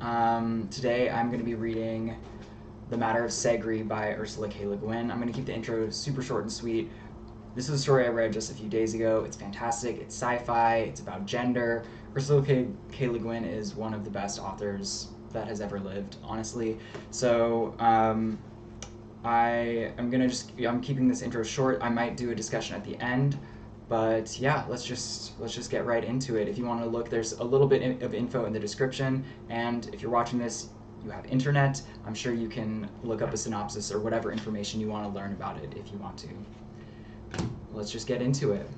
Today I'm going to be reading The Matter of Seggri by Ursula K. Guin. I'm going to keep the intro super short and sweet. This is a story I read just a few days ago. It's fantastic. It's sci-fi. It's about gender. Ursula K. Guin is one of the best authors that has ever lived, honestly. So I'm keeping this intro short. I might do a discussion at the end. But yeah, let's just get right into it. If you want to look, there's a little bit of info in the description, and if you're watching this, you have internet. I'm sure you can look up a synopsis or whatever information you want to learn about it if you want to. Let's just get into it.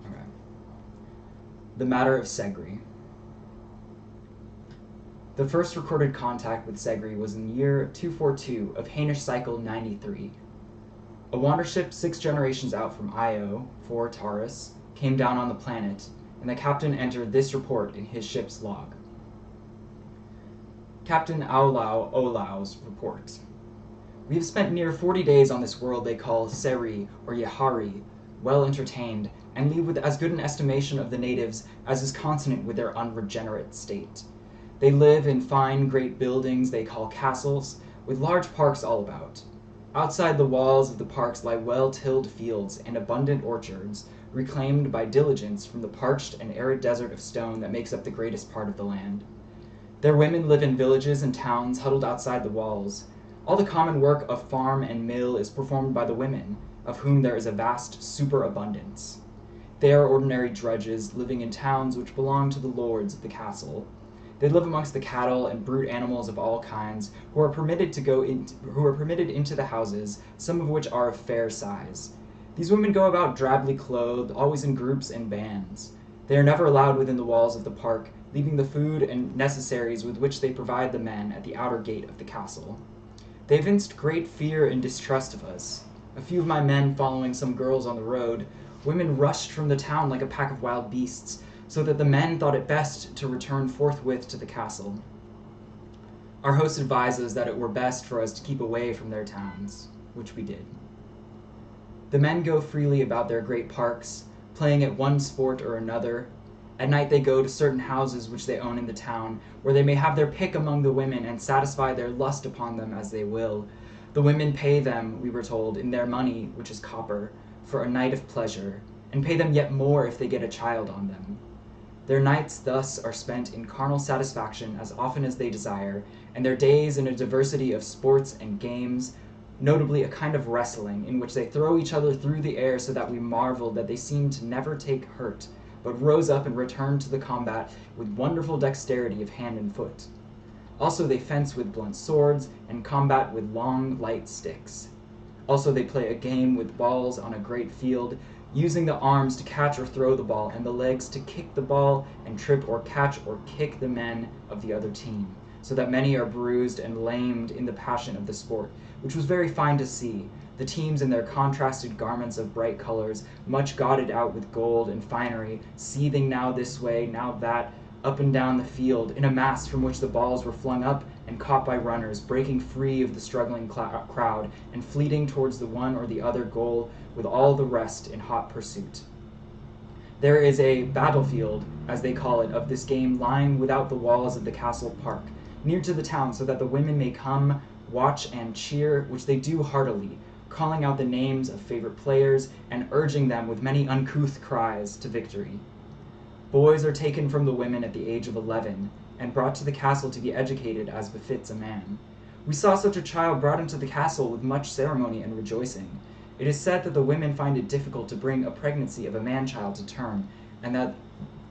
Okay. The Matter of Seggri. The first recorded contact with Segri was in the year 242 of Hainish cycle 93. A wander ship 6 generations out from Io, for Taurus, came down on the planet, and the captain entered this report in his ship's log. Captain Aulau Olau's report. We have spent near 40 days on this world they call Seri or Yahari, well entertained, and leave with as good an estimation of the natives as is consonant with their unregenerate state. They live in fine great buildings they call castles, with large parks all about. Outside the walls of the parks lie well-tilled fields and abundant orchards, reclaimed by diligence from the parched and arid desert of stone that makes up the greatest part of the land. Their women live in villages and towns huddled outside the walls. All the common work of farm and mill is performed by the women, of whom there is a vast superabundance. They are ordinary drudges living in towns which belong to the lords of the castle. They live amongst the cattle and brute animals of all kinds, who are permitted into the houses, some of which are of fair size. These women go about drably clothed, always in groups and bands. They are never allowed within the walls of the park, leaving the food and necessaries with which they provide the men at the outer gate of the castle. They evinced great fear and distrust of us. A few of my men following some girls on the road, women rushed from the town like a pack of wild beasts, so that the men thought it best to return forthwith to the castle. Our host advised us that it were best for us to keep away from their towns, which we did. The men go freely about their great parks, playing at one sport or another. At night they go to certain houses which they own in the town, where they may have their pick among the women and satisfy their lust upon them as they will. The women pay them, we were told, in their money, which is copper, for a night of pleasure, and pay them yet more if they get a child on them. Their nights thus are spent in carnal satisfaction as often as they desire, and their days in a diversity of sports and games, notably a kind of wrestling, in which they throw each other through the air so that we marveled that they seemed to never take hurt, but rose up and returned to the combat with wonderful dexterity of hand and foot. Also they fence with blunt swords, and combat with long, light sticks. Also they play a game with balls on a great field, using the arms to catch or throw the ball, and the legs to kick the ball and trip or catch or kick the men of the other team, so that many are bruised and lamed in the passion of the sport, which was very fine to see, the teams in their contrasted garments of bright colors, much gauded out with gold and finery, seething now this way, now that, up and down the field, in a mass from which the balls were flung up and caught by runners, breaking free of the struggling crowd, and fleeting towards the one or the other goal with all the rest in hot pursuit. There is a battlefield, as they call it, of this game lying without the walls of the castle park, near to the town, so that the women may come, watch, and cheer, which they do heartily, calling out the names of favorite players, and urging them with many uncouth cries to victory. Boys are taken from the women at the age of 11, and brought to the castle to be educated as befits a man. We saw such a child brought into the castle with much ceremony and rejoicing. It is said that the women find it difficult to bring a pregnancy of a man-child to term, and that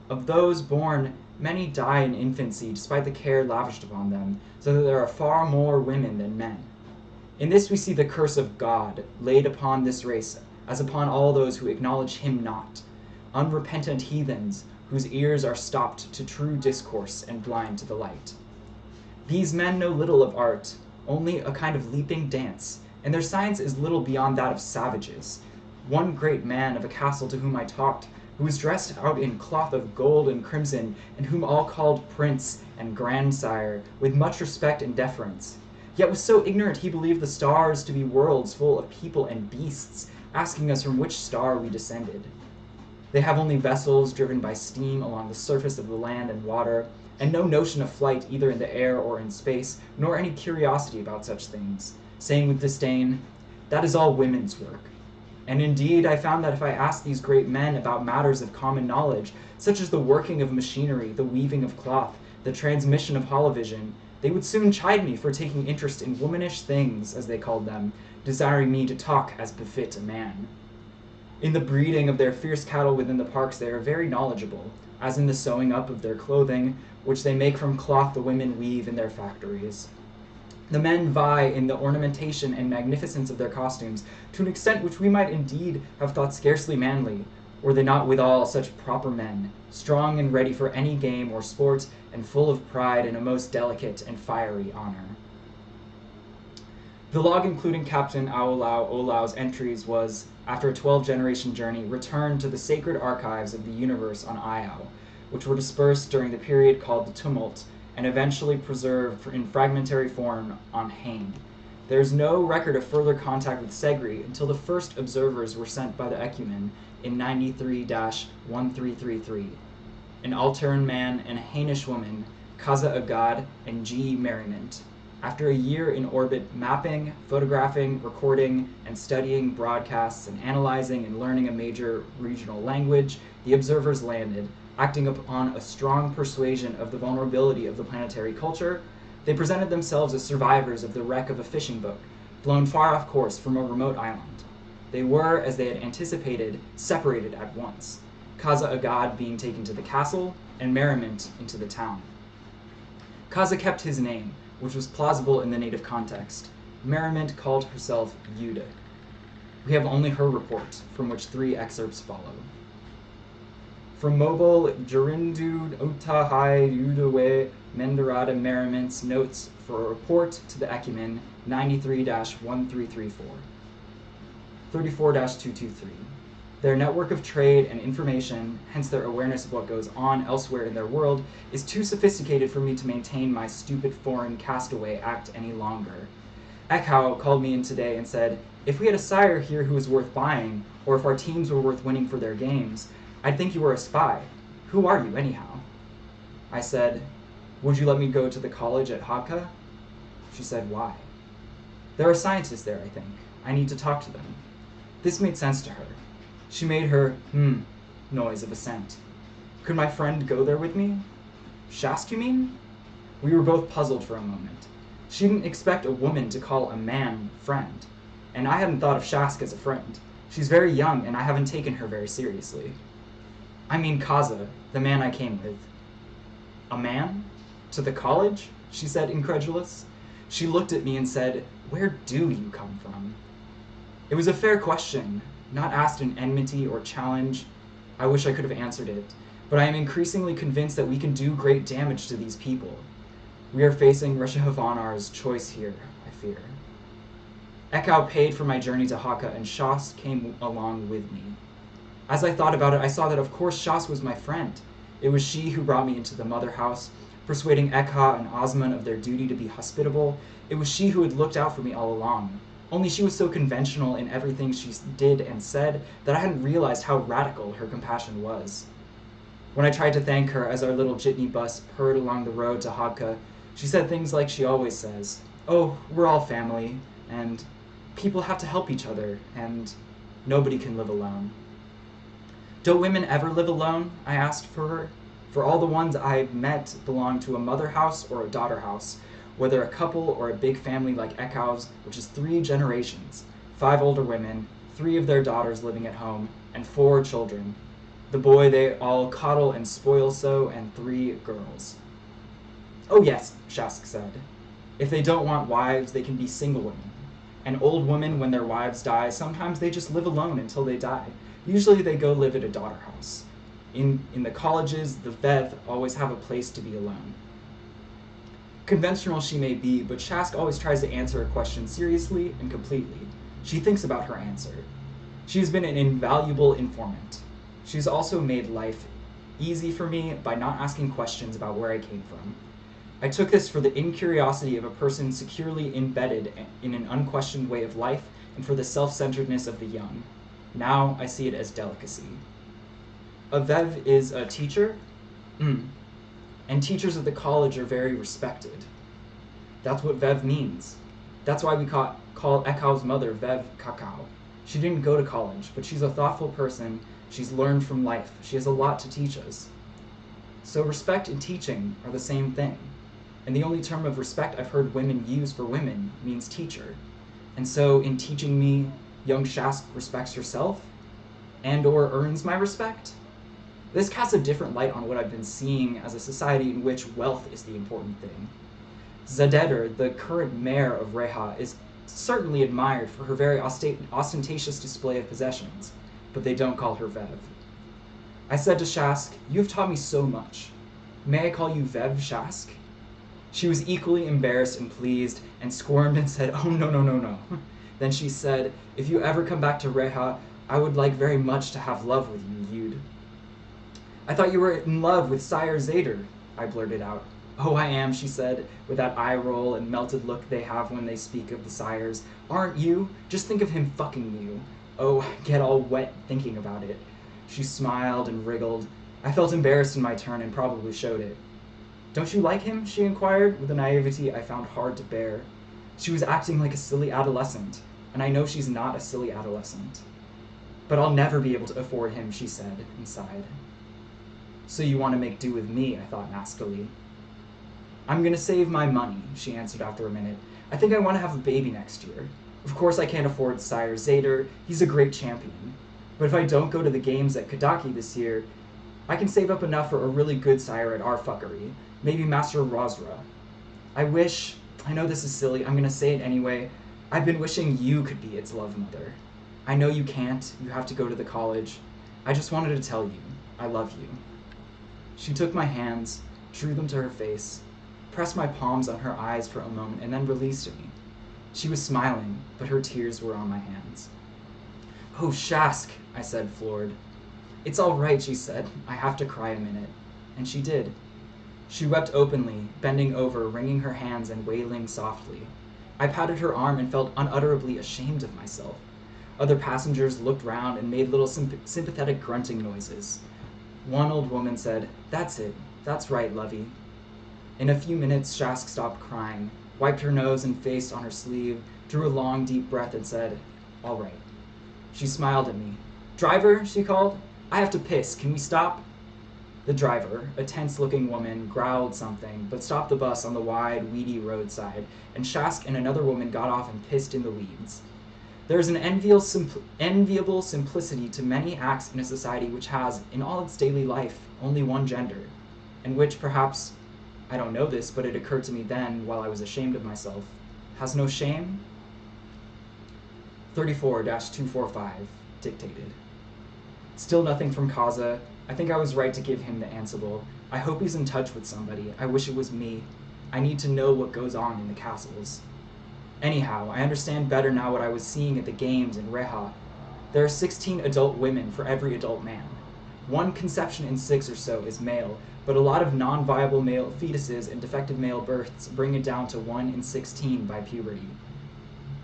of those born, many die in infancy despite the care lavished upon them, so that there are far more women than men. In this we see the curse of God laid upon this race, as upon all those who acknowledge him not, unrepentant heathens, whose ears are stopped to true discourse and blind to the light. These men know little of art, only a kind of leaping dance, and their science is little beyond that of savages. One great man of a castle to whom I talked, who was dressed out in cloth of gold and crimson, and whom all called prince and grandsire, with much respect and deference, yet was so ignorant he believed the stars to be worlds full of people and beasts, asking us from which star we descended. They have only vessels driven by steam along the surface of the land and water, and no notion of flight either in the air or in space, nor any curiosity about such things, saying with disdain, "That is all women's work." And indeed, I found that if I asked these great men about matters of common knowledge, such as the working of machinery, the weaving of cloth, the transmission of holovision, they would soon chide me for taking interest in womanish things, as they called them, desiring me to talk as befit a man. In the breeding of their fierce cattle within the parks they are very knowledgeable, as in the sewing up of their clothing, which they make from cloth the women weave in their factories. The men vie in the ornamentation and magnificence of their costumes to an extent which we might indeed have thought scarcely manly, were they not withal such proper men, strong and ready for any game or sport, and full of pride in a most delicate and fiery honor. The log including Captain Olau's entries was, after a 12-generation journey, returned to the sacred archives of the universe on Iao, which were dispersed during the period called the Tumult, and eventually preserved in fragmentary form on Hain. There is no record of further contact with Segri until the first observers were sent by the Ecumen in 93-1333, an Altern man and a Hainish woman, Kaza Agad and G. Merriment. After a year in orbit mapping, photographing, recording, and studying broadcasts and analyzing and learning a major regional language, the observers landed. Acting upon a strong persuasion of the vulnerability of the planetary culture, they presented themselves as survivors of the wreck of a fishing boat, blown far off course from a remote island. They were, as they had anticipated, separated at once, Kaza Agad being taken to the castle, and Merriment into the town. Kaza kept his name, which was plausible in the native context. Merriment called herself Yuda. We have only her report, from which 3 excerpts follow. From Mobile, Jurindu Utahai Udawe Mendarada Merriment's notes for a report to the Ecumen 93-1334. 34-223. Their network of trade and information, hence their awareness of what goes on elsewhere in their world, is too sophisticated for me to maintain my stupid foreign castaway act any longer. Ekhau called me in today and said, "If we had a sire here who was worth buying, or if our teams were worth winning for their games, I'd think you were a spy. Who are you, anyhow?" I said, "Would you let me go to the college at Habka?" She said, "Why?" "There are scientists there, I think. I need to talk to them." This made sense to her. She made her noise of assent. Could my friend go there with me? Shask, you mean? We were both puzzled for a moment. She didn't expect a woman to call a man friend, and I hadn't thought of Shask as a friend. She's very young, and I haven't taken her very seriously. "I mean Kaza, the man I came with." "A man? To the college?" she said, incredulous. She looked at me and said, "Where do you come from?" It was a fair question, not asked in enmity or challenge. I wish I could have answered it, but I am increasingly convinced that we can do great damage to these people. We are facing Reshahavanar's choice here, I fear. Ekhau paid for my journey to Hakka, and Shas came along with me. As I thought about it, I saw that of course Shas was my friend. It was she who brought me into the mother house, persuading Ekha and Osman of their duty to be hospitable. It was she who had looked out for me all along. Only she was so conventional in everything she did and said that I hadn't realized how radical her compassion was. When I tried to thank her as our little jitney bus purred along the road to Habka, she said things like she always says, "Oh, we're all family," and "people have to help each other," and "nobody can live alone." "Don't women ever live alone?" I asked for her. For all the ones I've met belong to a mother house or a daughter house, whether a couple or a big family like Ekhau's, which is 3 generations, 5 older women, 3 of their daughters living at home, and 4 children. The boy they all coddle and spoil so, and 3 girls. "Oh yes," Shask said. "If they don't want wives, they can be single women. And old women, when their wives die, sometimes they just live alone until they die. Usually they go live at a daughter house. In the colleges, the Vev always have a place to be alone." Conventional she may be, but Shask always tries to answer a question seriously and completely. She thinks about her answer. She has been an invaluable informant. She's also made life easy for me by not asking questions about where I came from. I took this for the incuriosity of a person securely embedded in an unquestioned way of life, and for the self-centeredness of the young. Now I see it as delicacy. A Vev is a teacher? and teachers at the college are very respected. That's what Vev means. That's why we call Ekau's mother Vev Kakao. She didn't go to college, but she's a thoughtful person. She's learned from life. She has a lot to teach us. So respect and teaching are the same thing. And the only term of respect I've heard women use for women means teacher. And so in teaching me, young Shask respects herself and/or earns my respect. This casts a different light on what I've been seeing as a society in which wealth is the important thing. Zadeder, the current mayor of Reha, is certainly admired for her very ostentatious display of possessions, but they don't call her Vev. I said to Shask, "You have taught me so much. May I call you Vev Shask?" She was equally embarrassed and pleased, and squirmed and said, "Oh, no. Then she said, "If you ever come back to Reha, I would like very much to have love with you, Yud." "I thought you were in love with Sire Zader," I blurted out. "Oh, I am," she said, with that eye roll and melted look they have when they speak of the sires. "Aren't you? Just think of him fucking you. Oh, I get all wet thinking about it." She smiled and wriggled. I felt embarrassed in my turn and probably showed it. "Don't you like him?" she inquired, with a naivety I found hard to bear. She was acting like a silly adolescent, and I know she's not a silly adolescent. "But I'll never be able to afford him," she said, and sighed. "So you want to make do with me," I thought nastily. "I'm going to save my money," she answered after a minute. "I think I want to have a baby next year. Of course I can't afford Sire Zader, he's a great champion. But if I don't go to the games at Kadaki this year, I can save up enough for a really good sire at our fuckery, maybe Master Rosra. I know this is silly, I'm going to say it anyway, I've been wishing you could be its love mother. I know you can't, you have to go to the college. I just wanted to tell you, I love you." She took my hands, drew them to her face, pressed my palms on her eyes for a moment, and then released me. She was smiling, but her tears were on my hands. "Oh, Shask," I said, floored. "It's all right," she said. "I have to cry a minute." And she did. She wept openly, bending over, wringing her hands and wailing softly. I patted her arm and felt unutterably ashamed of myself. Other passengers looked round and made little sympathetic grunting noises. One old woman said, "That's it. That's right, lovey." In a few minutes, Shask stopped crying, wiped her nose and face on her sleeve, drew a long, deep breath, and said, "All right." She smiled at me. "Driver," she called, "I have to piss. Can we stop?" The driver, a tense-looking woman, growled something, but stopped the bus on the wide, weedy roadside, and Shask and another woman got off and pissed in the weeds. There is an enviable simplicity to many acts in a society which has, in all its daily life, only one gender, and which, perhaps, I don't know this, but it occurred to me then, while I was ashamed of myself, has no shame? 34-245, dictated. Still nothing from Kaza. I think I was right to give him the Ansible. I hope he's in touch with somebody. I wish it was me. I need to know what goes on in the castles. Anyhow, I understand better now what I was seeing at the games in Reha. There are 16 adult women for every adult man. One conception in 6 or so is male, but a lot of non-viable male fetuses and defective male births bring it down to 1 in 16 by puberty.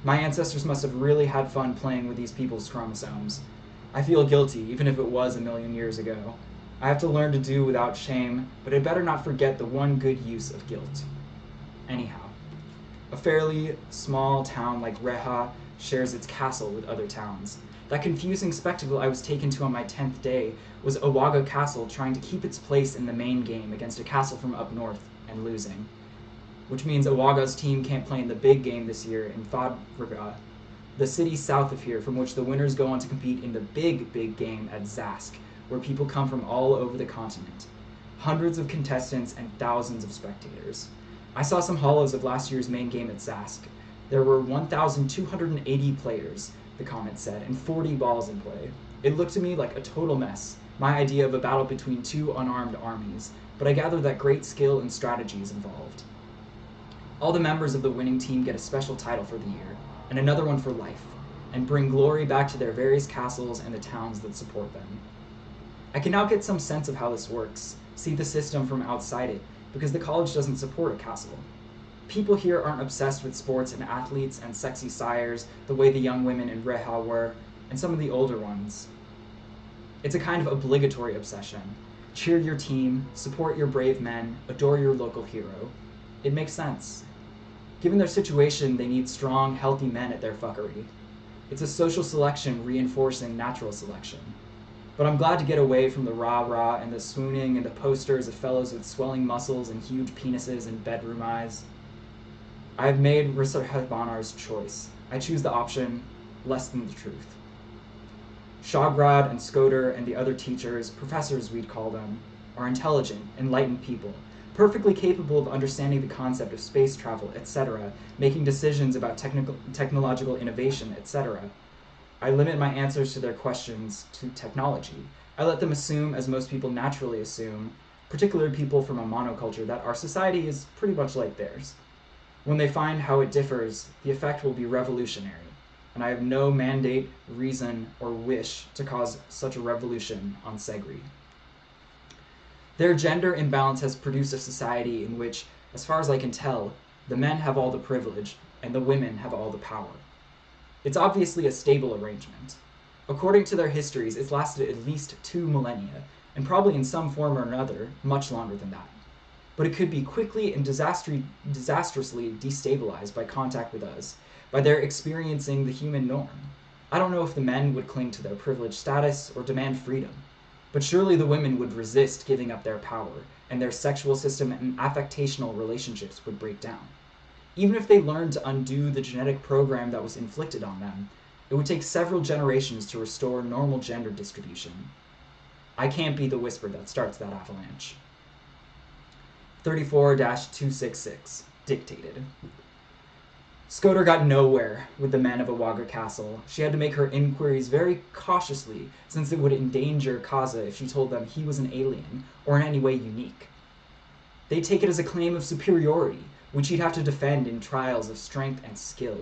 My ancestors must have really had fun playing with these people's chromosomes. I feel guilty, even if it was a million years ago. I have to learn to do without shame, but I'd better not forget the one good use of guilt. Anyhow, a fairly small town like Reha shares its castle with other towns. That confusing spectacle I was taken to on my 10th day was Awaga Castle trying to keep its place in the main game against a castle from up north and losing. Which means Awaga's team can't play in the big game this year in Fadriga, the city south of here from which the winners go on to compete in the big game at Zask, where people come from all over the continent. Hundreds of contestants and thousands of spectators. I saw some hollows of last year's main game at Zask. There were 1,280 players, the comment said, and 40 balls in play. It looked to me like a total mess, my idea of a battle between 2 unarmed armies, but I gathered that great skill and strategy is involved. All the members of the winning team get a special title for the year, and another one for life, and bring glory back to their various castles and the towns that support them. I can now get some sense of how this works, see the system from outside it, because the college doesn't support a castle. People here aren't obsessed with sports and athletes and sexy sires the way the young women in Reha were, and some of the older ones. It's a kind of obligatory obsession. Cheer your team, support your brave men, adore your local hero. It makes sense. Given their situation, they need strong, healthy men at their fuckery. It's a social selection reinforcing natural selection. But I'm glad to get away from the rah-rah and the swooning and the posters of fellows with swelling muscles and huge penises and bedroom eyes. I have made Risarhabanar's choice. I choose the option less than the truth. Shagrad and Skoder and the other teachers, professors we'd call them, are intelligent, enlightened people, perfectly capable of understanding the concept of space travel, etc., making decisions about technological innovation, etc. I limit my answers to their questions to technology. I let them assume, as most people naturally assume, particularly people from a monoculture, that our society is pretty much like theirs. When they find how it differs, the effect will be revolutionary, and I have no mandate, reason, or wish to cause such a revolution on Segri. Their gender imbalance has produced a society in which, as far as I can tell, the men have all the privilege and the women have all the power. It's obviously a stable arrangement. According to their histories, it's lasted at least 2 millennia, and probably in some form or another, much longer than that. But it could be quickly and disastrously destabilized by contact with us, by their experiencing the human norm. I don't know if the men would cling to their privileged status or demand freedom, but surely the women would resist giving up their power, and their sexual system and affectational relationships would break down. Even if they learned to undo the genetic program that was inflicted on them, it would take several generations to restore normal gender distribution. I can't be the whisper that starts that avalanche. 34-266, dictated. Skoder got nowhere with the men of Awaga Castle. She had to make her inquiries very cautiously, since it would endanger Kaza if she told them he was an alien, or in any way unique. They'd take it as a claim of superiority, which he'd have to defend in trials of strength and skill.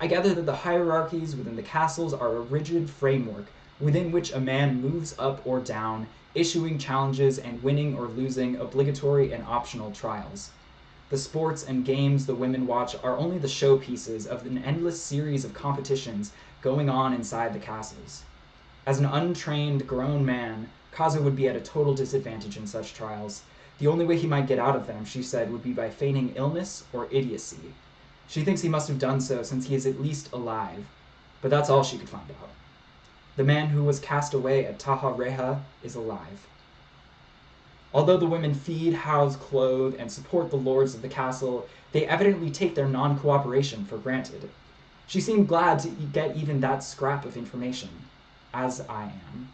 I gather that the hierarchies within the castles are a rigid framework within which a man moves up or down, issuing challenges and winning or losing obligatory and optional trials. The sports and games the women watch are only the showpieces of an endless series of competitions going on inside the castles. As an untrained, grown man, Kaza would be at a total disadvantage in such trials. The only way he might get out of them, she said, would be by feigning illness or idiocy. She thinks he must have done so since he is at least alive, but that's all she could find out. The man who was cast away at Taha Reha is alive. Although the women feed, house, clothe, and support the lords of the castle, they evidently take their non-cooperation for granted. She seemed glad to get even that scrap of information, as I am.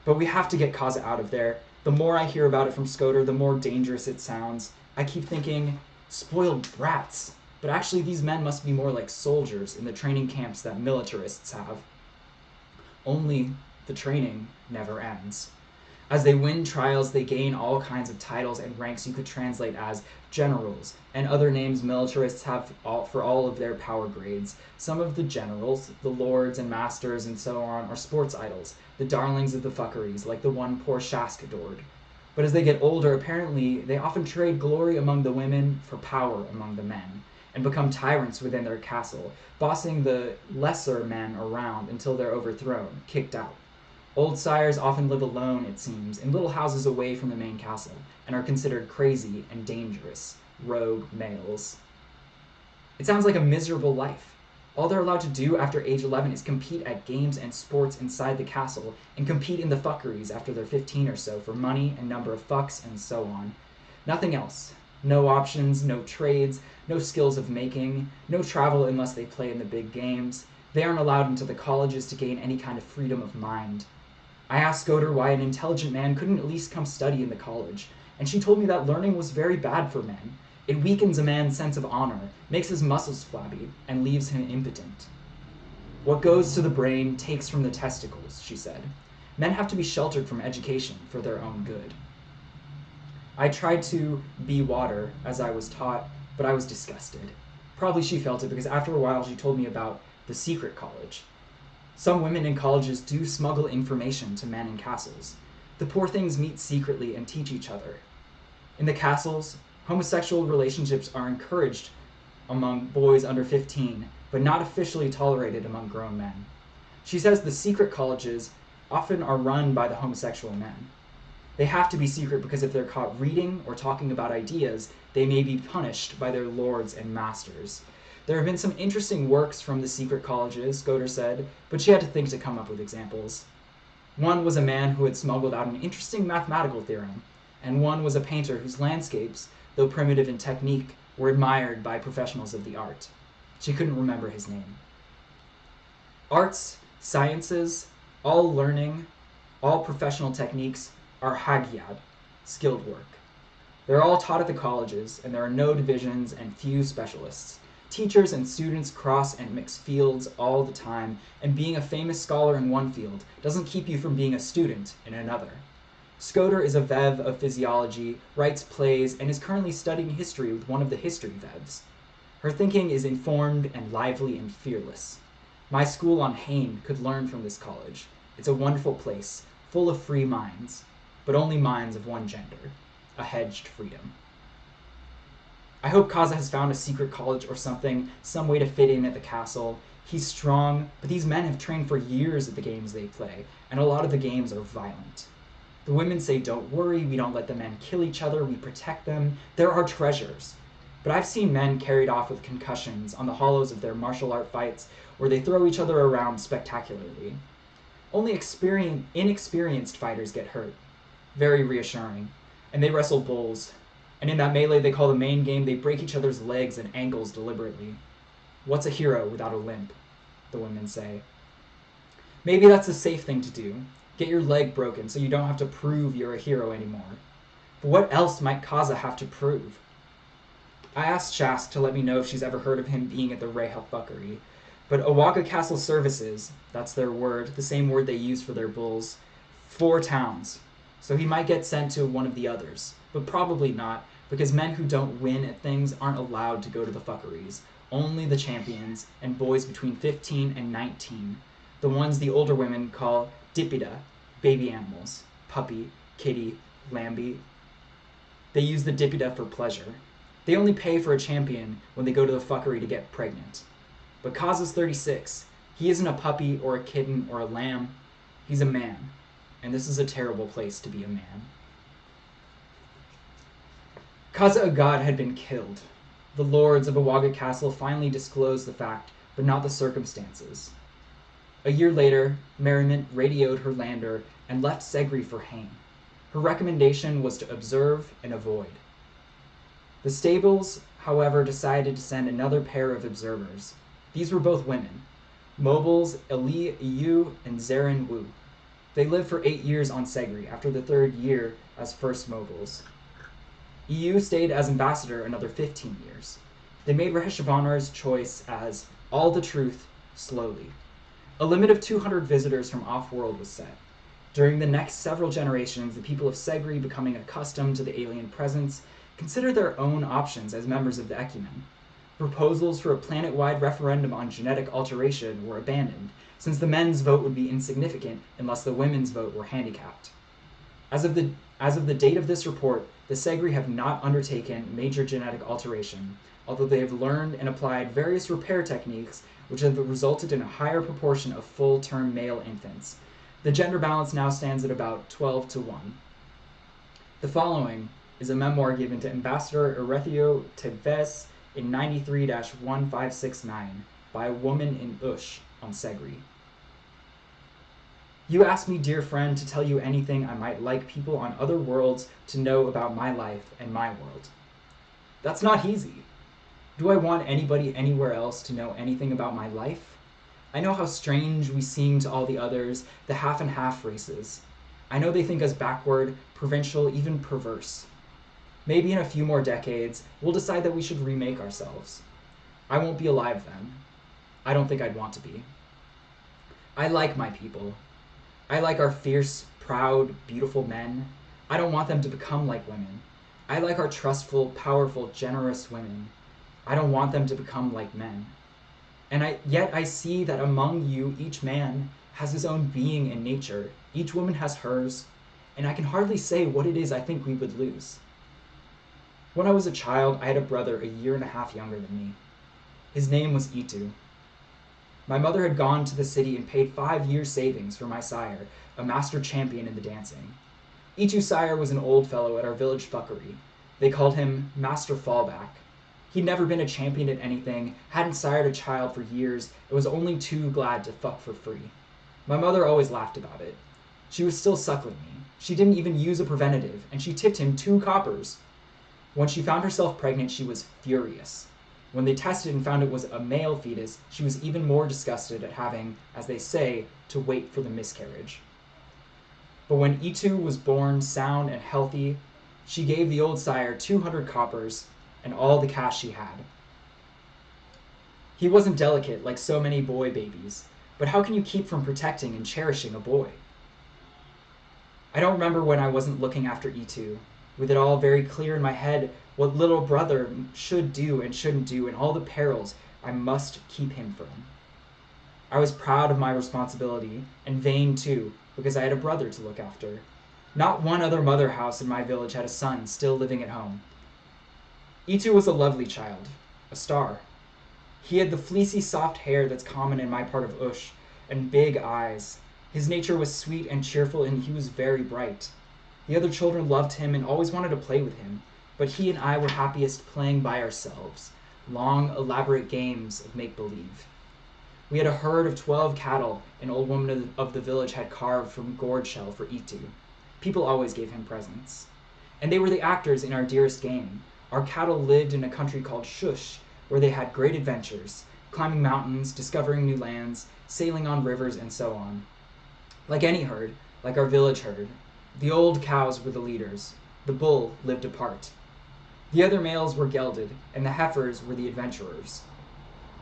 But we have to get Kaza out of there. The more I hear about it from Skoder, the more dangerous it sounds. I keep thinking, spoiled brats. But actually these men must be more like soldiers in the training camps that militarists have. Only the training never ends. As they win trials, they gain all kinds of titles and ranks you could translate as generals, and other names militarists have for all of their power grades. Some of the generals, the lords and masters and so on, are sports idols, the darlings of the fuckeries, like the one poor Shask adored. But as they get older, apparently, they often trade glory among the women for power among the men, and become tyrants within their castle, bossing the lesser men around until they're overthrown, kicked out. Old sires often live alone, it seems, in little houses away from the main castle, and are considered crazy and dangerous, rogue males. It sounds like a miserable life. All they're allowed to do after age 11 is compete at games and sports inside the castle, and compete in the fuckeries after they're 15 or so for money and number of fucks and so on. Nothing else. No options, no trades, no skills of making, no travel unless they play in the big games. They aren't allowed into the colleges to gain any kind of freedom of mind. I asked Skoder why an intelligent man couldn't at least come study in the college, and she told me that learning was very bad for men. It weakens a man's sense of honor, makes his muscles flabby, and leaves him impotent. What goes to the brain takes from the testicles, she said. Men have to be sheltered from education for their own good. I tried to be water, as I was taught, but I was disgusted. Probably she felt it because after a while she told me about the secret college. Some women in colleges do smuggle information to men in castles. The poor things meet secretly and teach each other. In the castles, homosexual relationships are encouraged among boys under 15, but not officially tolerated among grown men. She says the secret colleges often are run by the homosexual men. They have to be secret because if they're caught reading or talking about ideas, they may be punished by their lords and masters. There have been some interesting works from the secret colleges, Goder said, but she had to think to come up with examples. One was a man who had smuggled out an interesting mathematical theorem, and one was a painter whose landscapes, though primitive in technique, were admired by professionals of the art. She couldn't remember his name. Arts, sciences, all learning, all professional techniques are hagiad, skilled work. They're all taught at the colleges, and there are no divisions and few specialists. Teachers and students cross and mix fields all the time, and being a famous scholar in one field doesn't keep you from being a student in another. Skoder is a Vev of physiology, writes plays, and is currently studying history with one of the history Vevs. Her thinking is informed and lively and fearless. My school on Hain could learn from this college. It's a wonderful place, full of free minds, but only minds of one gender, a hedged freedom. I hope Kaza has found a secret college or something, some way to fit in at the castle. He's strong, but these men have trained for years at the games they play, and a lot of the games are violent. The women say, don't worry, we don't let the men kill each other, we protect them, they're our treasures. But I've seen men carried off with concussions on the hollows of their martial art fights, where they throw each other around spectacularly. Only inexperienced fighters get hurt. Very reassuring. And they wrestle bulls. And in that melee they call the main game, they break each other's legs and ankles deliberately. What's a hero without a limp? The women say. Maybe that's a safe thing to do. Get your leg broken so you don't have to prove you're a hero anymore. But what else might Kaza have to prove? I asked Shask to let me know if she's ever heard of him being at the Rehafuckery, but Awaga Castle services, that's their word, the same word they use for their bulls, 4 towns. So he might get sent to one of the others, but probably not, because men who don't win at things aren't allowed to go to the fuckeries. Only the champions, and boys between 15 and 19. The ones the older women call dipida, baby animals, puppy, kitty, lamby. They use the dipida for pleasure. They only pay for a champion when they go to the fuckery to get pregnant. But Kaza's 36. He isn't a puppy or a kitten or a lamb. He's a man. And this is a terrible place to be a man. Kaza Agad had been killed. The lords of Awaga Castle finally disclosed the fact, but not the circumstances. A year later, Merriment radioed her lander and left Segri for Hain. Her recommendation was to observe and avoid. The stables, however, decided to send another pair of observers. These were both women, Mobiles Eli Iyu and Zarin Wu. They lived for 8 years on Segri, after the 3rd year as first Mobiles. Iyu stayed as ambassador another 15 years. They made Reheshavanar's choice as all the truth, slowly. A limit of 200 visitors from off-world was set. During the next several generations, the people of Segri, becoming accustomed to the alien presence, considered their own options as members of the Ecumen. Proposals for a planet-wide referendum on genetic alteration were abandoned, since the men's vote would be insignificant unless the women's vote were handicapped. As of the date of this report, the Segri have not undertaken major genetic alteration, although they have learned and applied various repair techniques which have resulted in a higher proportion of full-term male infants. The gender balance now stands at about 12-1. The following is a memoir given to Ambassador Erethio Teves in 93-1569 by a woman in Ush on Segri. You ask me, dear friend, to tell you anything I might like people on other worlds to know about my life and my world. That's not easy. Do I want anybody anywhere else to know anything about my life? I know how strange we seem to all the others, the half and half races. I know they think us backward, provincial, even perverse. Maybe in a few more decades, we'll decide that we should remake ourselves. I won't be alive then. I don't think I'd want to be. I like my people. I like our fierce, proud, beautiful men. I don't want them to become like women. I like our trustful, powerful, generous women. I don't want them to become like men. And yet I see that among you, each man has his own being and nature. Each woman has hers, and I can hardly say what it is I think we would lose. When I was a child, I had a brother 1.5 years younger than me. His name was Itu. My mother had gone to the city and paid 5 years' savings for my sire, a master champion in the dancing. Itu's sire was an old fellow at our village fuckery. They called him Master Fallback. He'd never been a champion at anything, hadn't sired a child for years, and was only too glad to fuck for free. My mother always laughed about it. She was still suckling me. She didn't even use a preventative, and she tipped him 2 coppers. When she found herself pregnant, she was furious. When they tested and found it was a male fetus, she was even more disgusted at having, as they say, to wait for the miscarriage. But when Itu was born sound and healthy, she gave the old sire 200 coppers and all the cash she had. He wasn't delicate like so many boy babies, but how can you keep from protecting and cherishing a boy? I don't remember when I wasn't looking after Itu, with it all very clear in my head what little brother should do and shouldn't do and all the perils I must keep him from. I was proud of my responsibility, and vain too, because I had a brother to look after. Not one other mother house in my village had a son still living at home. Itu was a lovely child, a star. He had the fleecy soft hair that's common in my part of Ush, and big eyes. His nature was sweet and cheerful, and he was very bright. The other children loved him and always wanted to play with him, but he and I were happiest playing by ourselves, long, elaborate games of make-believe. We had a herd of 12 cattle an old woman of the village had carved from gourd shell for Itu. People always gave him presents. And they were the actors in our dearest game. Our cattle lived in a country called Shush, where they had great adventures, climbing mountains, discovering new lands, sailing on rivers, and so on. Like any herd, like our village herd, the old cows were the leaders. The bull lived apart. The other males were gelded, and the heifers were the adventurers.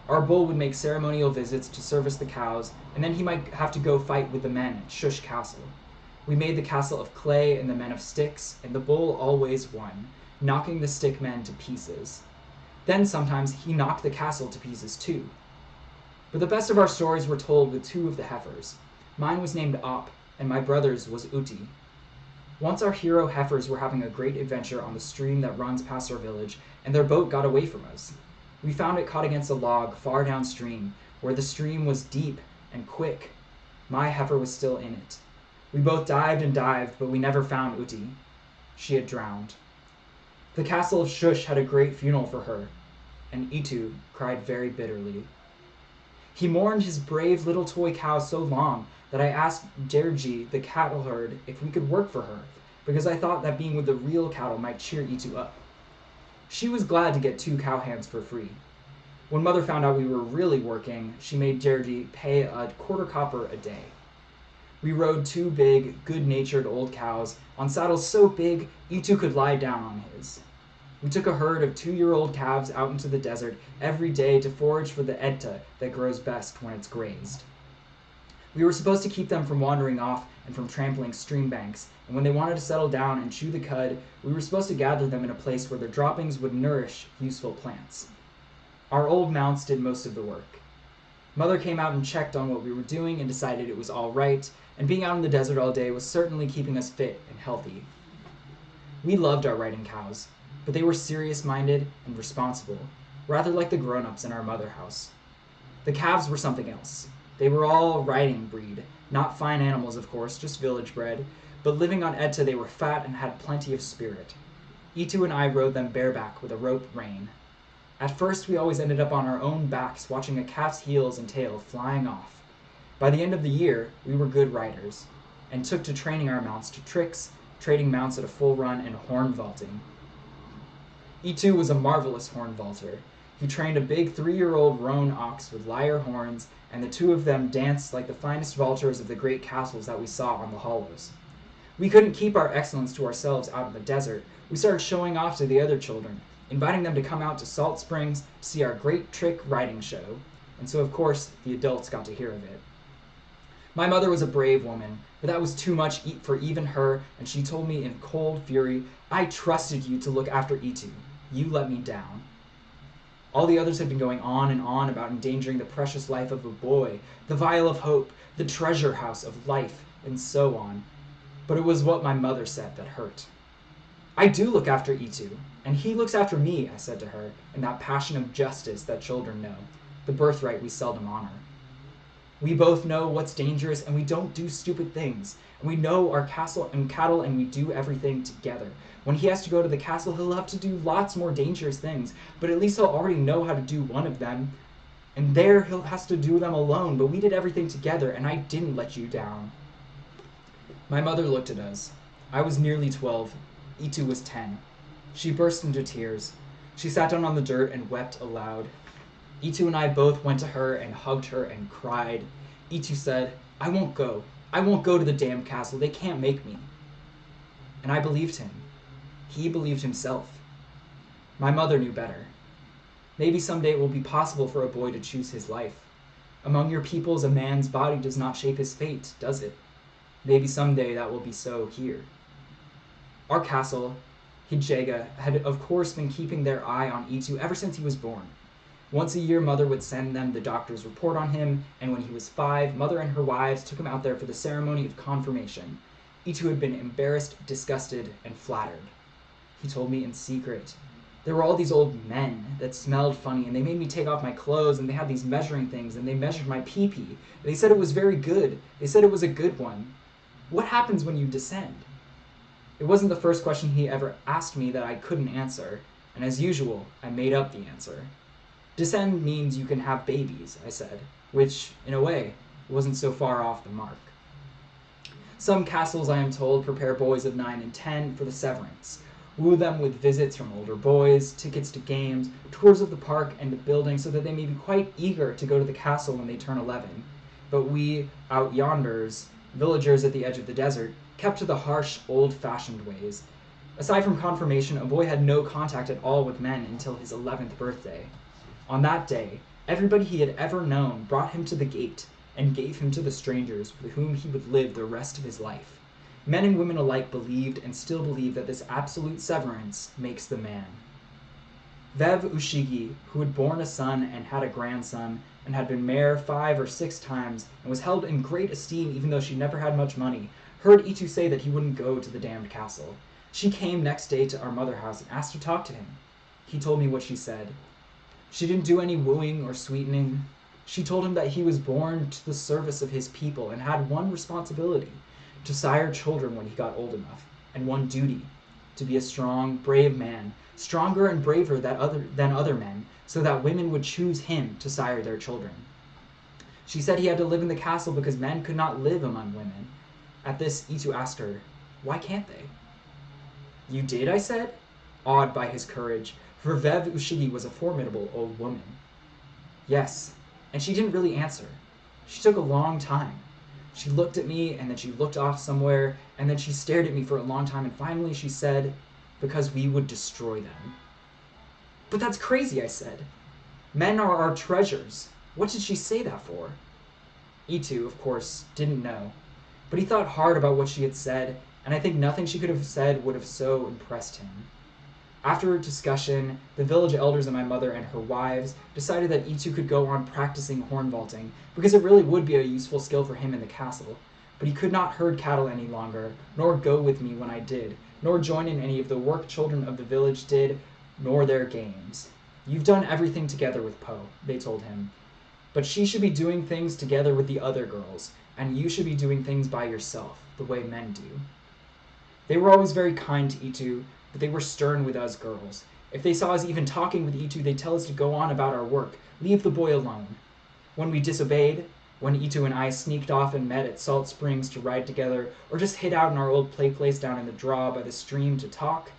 Our bull would make ceremonial visits to service the cows, and then he might have to go fight with the men at Shush Castle. We made the castle of clay and the men of sticks, and the bull always won, knocking the stick men to pieces. Then sometimes he knocked the castle to pieces too. But the best of our stories were told with 2 of the heifers. Mine was named Op, and my brother's was Uti. Once our hero heifers were having a great adventure on the stream that runs past our village, and their boat got away from us. We found it caught against a log far downstream, where the stream was deep and quick. My heifer was still in it. We both dived and dived, but we never found Uti. She had drowned. The castle of Shush had a great funeral for her, and Itu cried very bitterly. He mourned his brave little toy cow so long that I asked Derji, the cattle herd, if we could work for her, because I thought that being with the real cattle might cheer Itu up. She was glad to get 2 cowhands for free. When Mother found out we were really working, she made Derji pay a 1/4 copper a day. We rode 2 big, good-natured old cows on saddles so big Itu could lie down on his. We took a herd of 2-year-old calves out into the desert every day to forage for the edta that grows best when it's grazed. We were supposed to keep them from wandering off and from trampling stream banks, and when they wanted to settle down and chew the cud, we were supposed to gather them in a place where their droppings would nourish useful plants. Our old mounts did most of the work. Mother came out and checked on what we were doing and decided it was all right, and being out in the desert all day was certainly keeping us fit and healthy. We loved our riding cows, but they were serious-minded and responsible, rather like the grown-ups in our mother house. The calves were something else. They were all riding breed, not fine animals, of course, just village bred, but living on Edta they were fat and had plenty of spirit. Itu and I rode them bareback with a rope rein. At first we always ended up on our own backs watching a calf's heels and tail flying off. By the end of the year, we were good riders, and took to training our mounts to tricks, trading mounts at a full run, and horn vaulting. Itu was a marvelous horn vaulter. He trained a big 3-year-old roan ox with lyre horns, and the 2 of them danced like the finest vaulters of the great castles that we saw on the hollows. We couldn't keep our excellence to ourselves out in the desert. We started showing off to the other children, inviting them to come out to Salt Springs to see our great trick riding show, and so of course the adults got to hear of it. My mother was a brave woman, but that was too much for even her, and she told me in cold fury, "I trusted you to look after Itu. You let me down." All the others had been going on and on about endangering the precious life of a boy, the vial of hope, the treasure house of life, and so on. But it was what my mother said that hurt. "I do look after Itu, and he looks after me," I said to her, in that passion of justice that children know, the birthright we seldom honor. We both know what's dangerous, and we don't do stupid things. And we know our castle and cattle, and we do everything together. When he has to go to the castle, he'll have to do lots more dangerous things, but at least he'll already know how to do one of them. And there he'll has to do them alone, but we did everything together, and I didn't let you down. My mother looked at us. I was nearly 12. Itu was 10. She burst into tears. She sat down on the dirt and wept aloud. Itu and I both went to her and hugged her and cried. Itu said, "I won't go. I won't go to the damned castle. They can't make me." And I believed him. He believed himself. My mother knew better. Maybe someday it will be possible for a boy to choose his life. Among your peoples, a man's body does not shape his fate, does it? Maybe someday that will be so here. Our castle, Hijega, had of course been keeping their eye on Itu ever since he was born. Once a year, Mother would send them the doctor's report on him, and when he was 5, Mother and her wives took him out there for the ceremony of confirmation. Itu had been embarrassed, disgusted, and flattered. He told me in secret. There were all these old men that smelled funny, and they made me take off my clothes, and they had these measuring things, and they measured my pee-pee. They said it was very good. They said it was a good one. What happens when you descend? It wasn't the first question he ever asked me that I couldn't answer, and as usual, I made up the answer. Descend means you can have babies, I said, which, in a way, wasn't so far off the mark. Some castles, I am told, prepare boys of 9 and 10 for the severance, woo them with visits from older boys, tickets to games, tours of the park and the building so that they may be quite eager to go to the castle when they turn 11. But we, out yonders, villagers at the edge of the desert, kept to the harsh, old-fashioned ways. Aside from confirmation, a boy had no contact at all with men until his 11th birthday. On that day, everybody he had ever known brought him to the gate and gave him to the strangers with whom he would live the rest of his life. Men and women alike believed and still believe that this absolute severance makes the man. Vev Ushigi, who had borne a son and had a grandson, and had been mayor 5 or 6 times, and was held in great esteem even though she never had much money, heard Itu say that he wouldn't go to the damned castle. She came next day to our mother house and asked to talk to him. He told me what she said. She didn't do any wooing or sweetening. She told him that he was born to the service of his people and had one responsibility, to sire children when he got old enough, and one duty, to be a strong, brave man, stronger and braver than other men, so that women would choose him to sire their children. She said he had to live in the castle because men could not live among women. At this, Itu asked her, "Why can't they?" "You did," I said, awed by his courage, for Vev Ushigi was a formidable old woman. "Yes," and she didn't really answer. She took a long time. She looked at me, and then she looked off somewhere, and then she stared at me for a long time, and finally she said, "Because we would destroy them." "But that's crazy," I said. "Men are our treasures. What did she say that for?" Itu, of course, didn't know, but he thought hard about what she had said, and I think nothing she could have said would have so impressed him. After a discussion, the village elders and my mother and her wives decided that Itu could go on practicing horn vaulting, because it really would be a useful skill for him in the castle. But he could not herd cattle any longer, nor go with me when I did, nor join in any of the work children of the village did, nor their games. "You've done everything together with Poe," they told him. "But she should be doing things together with the other girls, and you should be doing things by yourself, the way men do." They were always very kind to Itu, but they were stern with us girls. If they saw us even talking with Itu, they'd tell us to go on about our work, leave the boy alone. When we disobeyed, when Itu and I sneaked off and met at Salt Springs to ride together, or just hid out in our old play place down in the draw by the stream to talk,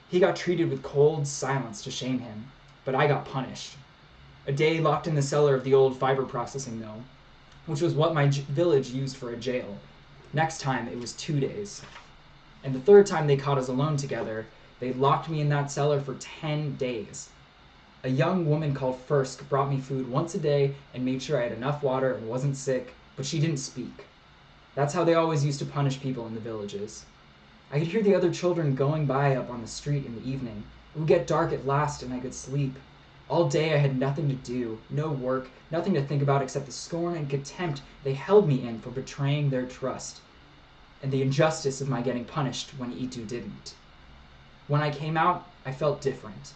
he got treated with cold silence to shame him, but I got punished. A day locked in the cellar of the old fiber processing mill, which was what my village used for a jail. Next time, it was 2 days. And the third time they caught us alone together, they locked me in that cellar for 10 days. A young woman called Fursk brought me food once a day and made sure I had enough water and wasn't sick, but she didn't speak. That's how they always used to punish people in the villages. I could hear the other children going by up on the street in the evening. It would get dark at last and I could sleep. All day I had nothing to do, no work, nothing to think about except the scorn and contempt they held me in for betraying their trust, and the injustice of my getting punished when Itu didn't. When I came out, I felt different.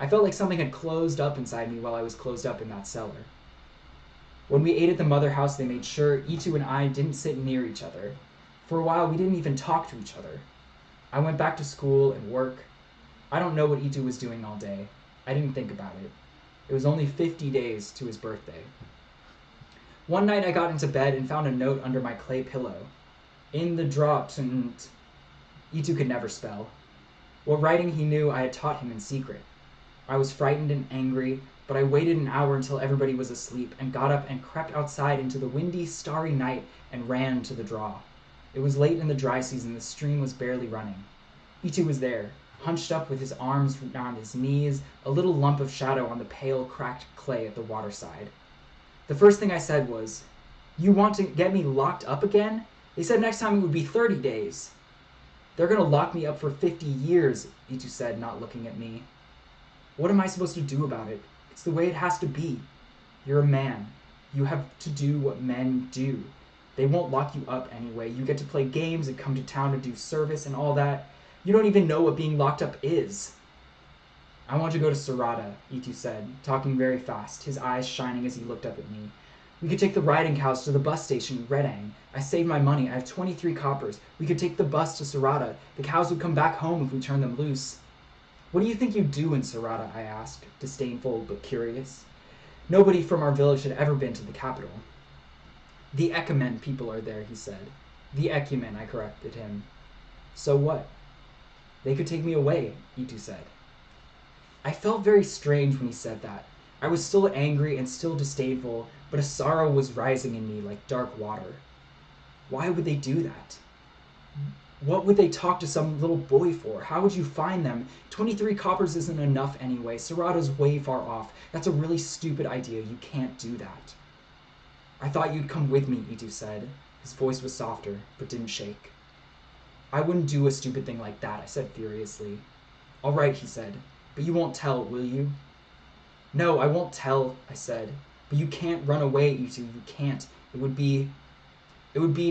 I felt like something had closed up inside me while I was closed up in that cellar. When we ate at the mother house, they made sure Itu and I didn't sit near each other. For a while, we didn't even talk to each other. I went back to school and work. I don't know what Itu was doing all day. I didn't think about it. It was only 50 days to his birthday. One night I got into bed and found a note under my clay pillow. In the draught, and Itu could never spell. What writing he knew I had taught him in secret. I was frightened and angry, but I waited an hour until everybody was asleep and got up and crept outside into the windy, starry night and ran to the draw. It was late in the dry season. The stream was barely running. Itu was there, hunched up with his arms around his knees, a little lump of shadow on the pale, cracked clay at the waterside. The first thing I said was, "You want to get me locked up again? They said next time it would be 30 days. They're going to lock me up for 50 years, Itu said, not looking at me. What am I supposed to do about it? It's the way it has to be. You're a man. You have to do what men do. They won't lock you up anyway. You get to play games and come to town to do service and all that. You don't even know what being locked up is." "I want to go to Sarada," Itu said, talking very fast, his eyes shining as he looked up at me. "We could take the riding cows to the bus station in Redang. I saved my money. I have 23 coppers. We could take the bus to Sarada. The cows would come back home if we turned them loose." "What do you think you do in Sarada?" I asked, disdainful but curious. Nobody from our village had ever been to the capital. "The Ekumen people are there," he said. "The Ekumen," I corrected him. "So what?" "They could take me away," Itu said. I felt very strange when he said that. I was still angry and still disdainful, but a sorrow was rising in me like dark water. Why would they do that? What would they talk to some little boy for? How would you find them? 23 coppers isn't enough anyway. Sarada's way far off. That's a really stupid idea. You can't do that. "I thought you'd come with me," Itu said. His voice was softer, but didn't shake. "I wouldn't do a stupid thing like that," I said furiously. "All right," he said, "but you won't tell, will you?" "No, I won't tell," I said. "But you can't run away, Itu. You can't. It would be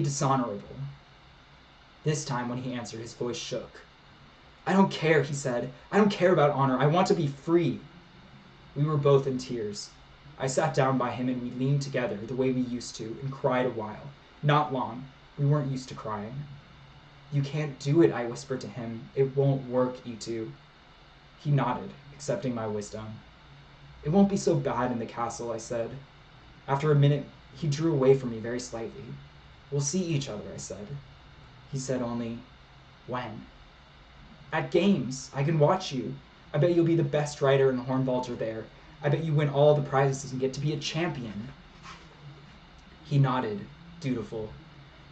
dishonorable." This time, when he answered, his voice shook. "I don't care," he said. "I don't care about honor. I want to be free." We were both in tears. I sat down by him and we leaned together the way we used to and cried a while. Not long. We weren't used to crying. "You can't do it," I whispered to him. "It won't work, Itu." He nodded, accepting my wisdom. "It won't be so bad in the castle," I said. After a minute, he drew away from me very slightly. "We'll see each other," I said. He said only, "When?" "At games. I can watch you. I bet you'll be the best rider in Hornvalter there. I bet you win all the prizes and get to be a champion." He nodded, dutiful.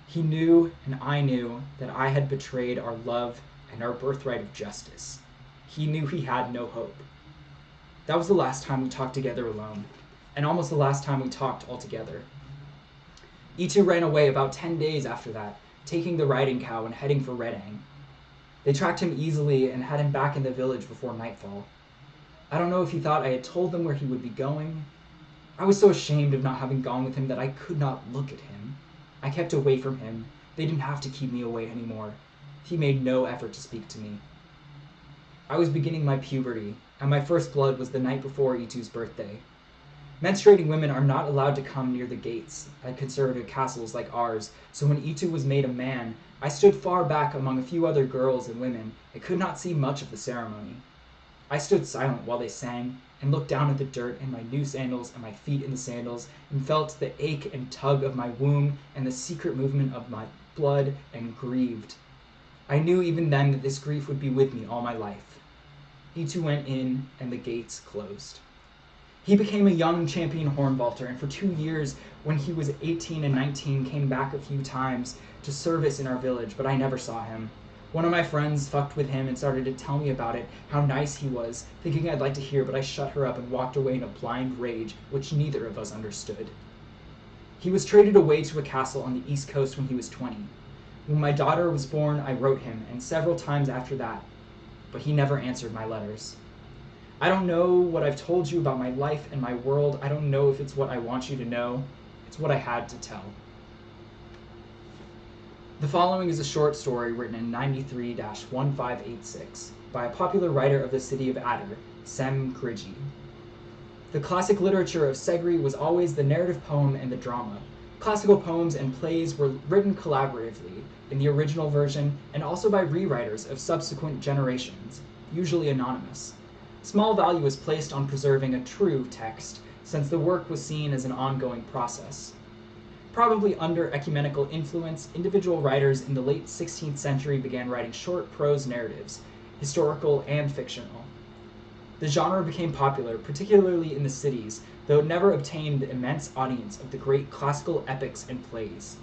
He knew, and I knew, that I had betrayed our love and our birthright of justice. He knew he had no hope. That was the last time we talked together alone, and almost the last time we talked altogether. Itu ran away about 10 days after that, taking the riding cow and heading for Redang. They tracked him easily and had him back in the village before nightfall. I don't know if he thought I had told them where he would be going. I was so ashamed of not having gone with him that I could not look at him. I kept away from him. They didn't have to keep me away anymore. He made no effort to speak to me. I was beginning my puberty, and my first blood was the night before Itu's birthday. Menstruating women are not allowed to come near the gates at conservative castles like ours, so when Itu was made a man, I stood far back among a few other girls and women and could not see much of the ceremony. I stood silent while they sang, and looked down at the dirt in my new sandals and my feet in the sandals, and felt the ache and tug of my womb and the secret movement of my blood, and grieved. I knew even then that this grief would be with me all my life. Itu went in, and the gates closed. He became a young champion Hornvalter, and for 2 years, when he was 18 and 19, came back a few times to service in our village, but I never saw him. One of my friends fucked with him and started to tell me about it, how nice he was, thinking I'd like to hear, but I shut her up and walked away in a blind rage, which neither of us understood. He was traded away to a castle on the east coast when he was 20. When my daughter was born, I wrote him, and several times after that, but he never answered my letters. I don't know what I've told you about my life and my world. I don't know if it's what I want you to know. It's what I had to tell. The following is a short story written in 93-1586 by a popular writer of the city of Adder, Segri. The classic literature of Segri was always the narrative poem and the drama. Classical poems and plays were written collaboratively in the original version and also by rewriters of subsequent generations, usually anonymous. Small value was placed on preserving a true text, since the work was seen as an ongoing process. Probably under ecumenical influence, individual writers in the late 16th century began writing short prose narratives, historical and fictional. The genre became popular, particularly in the cities, though it never obtained the immense audience of the great classical epics and plays.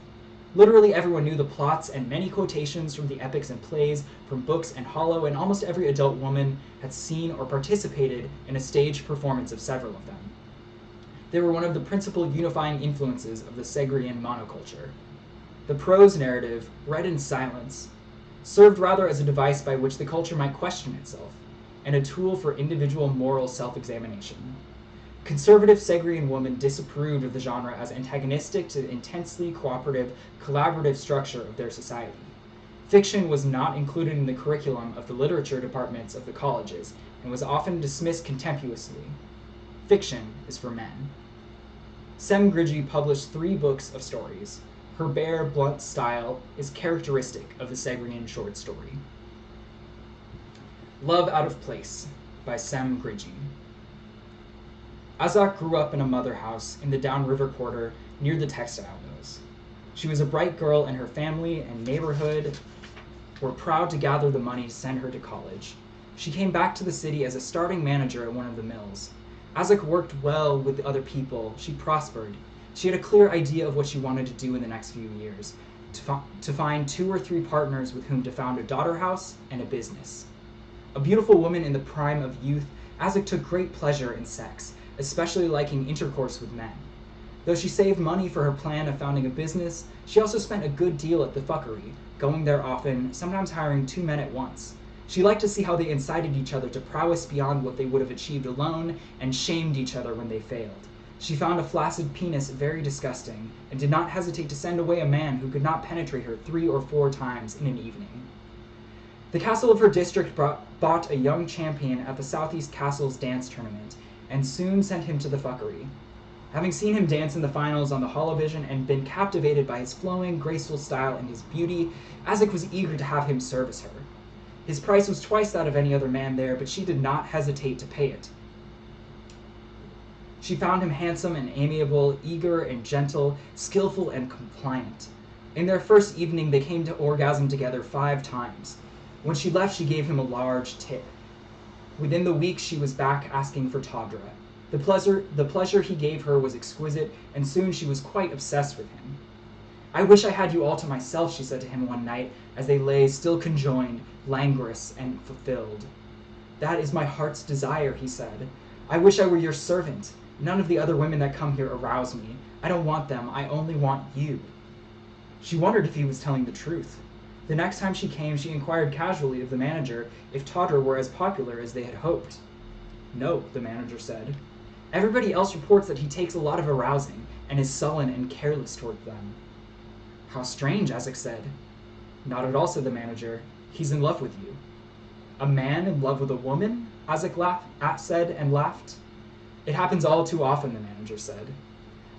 Literally everyone knew the plots, and many quotations from the epics and plays, from books and hollow, and almost every adult woman had seen or participated in a staged performance of several of them. They were one of the principal unifying influences of the Segrian monoculture. The prose narrative, read in silence, served rather as a device by which the culture might question itself, and a tool for individual moral self-examination. Conservative Segrian women disapproved of the genre as antagonistic to the intensely cooperative, collaborative structure of their society. Fiction was not included in the curriculum of the literature departments of the colleges, and was often dismissed contemptuously. Fiction is for men. Segri published 3 books of stories. Her bare, blunt style is characteristic of the Segrian short story. Love Out of Place by Segri. Azak grew up in a mother house in the downriver quarter near the textile mills. She was a bright girl, and her family and neighborhood were proud to gather the money to send her to college. She came back to the city as a starting manager at one of the mills. Azak worked well with other people. She prospered. She had a clear idea of what she wanted to do in the next few years, to find 2 or 3 partners with whom to found a daughter house and a business. A beautiful woman in the prime of youth, Azak took great pleasure in sex, especially liking intercourse with men. Though she saved money for her plan of founding a business, she also spent a good deal at the fuckery, going there often, sometimes hiring 2 men at once. She liked to see how they incited each other to prowess beyond what they would have achieved alone, and shamed each other when they failed. She found a flaccid penis very disgusting, and did not hesitate to send away a man who could not penetrate her 3 or 4 times in an evening. The castle of her district bought a young champion at the Southeast Castle's dance tournament, and soon sent him to the fuckery. Having seen him dance in the finals on the holovision and been captivated by his flowing, graceful style and his beauty, Azak was eager to have him service her. His price was twice that of any other man there, but she did not hesitate to pay it. She found him handsome and amiable, eager and gentle, skillful and compliant. In their first evening, they came to orgasm together 5 times. When she left, she gave him a large tip. Within the week, she was back asking for Tadra. The pleasure he gave her was exquisite, and soon she was quite obsessed with him. "I wish I had you all to myself," she said to him one night, as they lay still conjoined, languorous and fulfilled. "That is my heart's desire," he said. "I wish I were your servant. None of the other women that come here arouse me. I don't want them. I only want you." She wondered if he was telling the truth. The next time she came, she inquired casually of the manager if Tadra were as popular as they had hoped. "No," the manager said. "Everybody else reports that he takes a lot of arousing, and is sullen and careless toward them." "How strange," Azak said. "Not at all," said the manager. "He's in love with you." "A man in love with a woman?" Azak said and laughed. "It happens all too often," the manager said.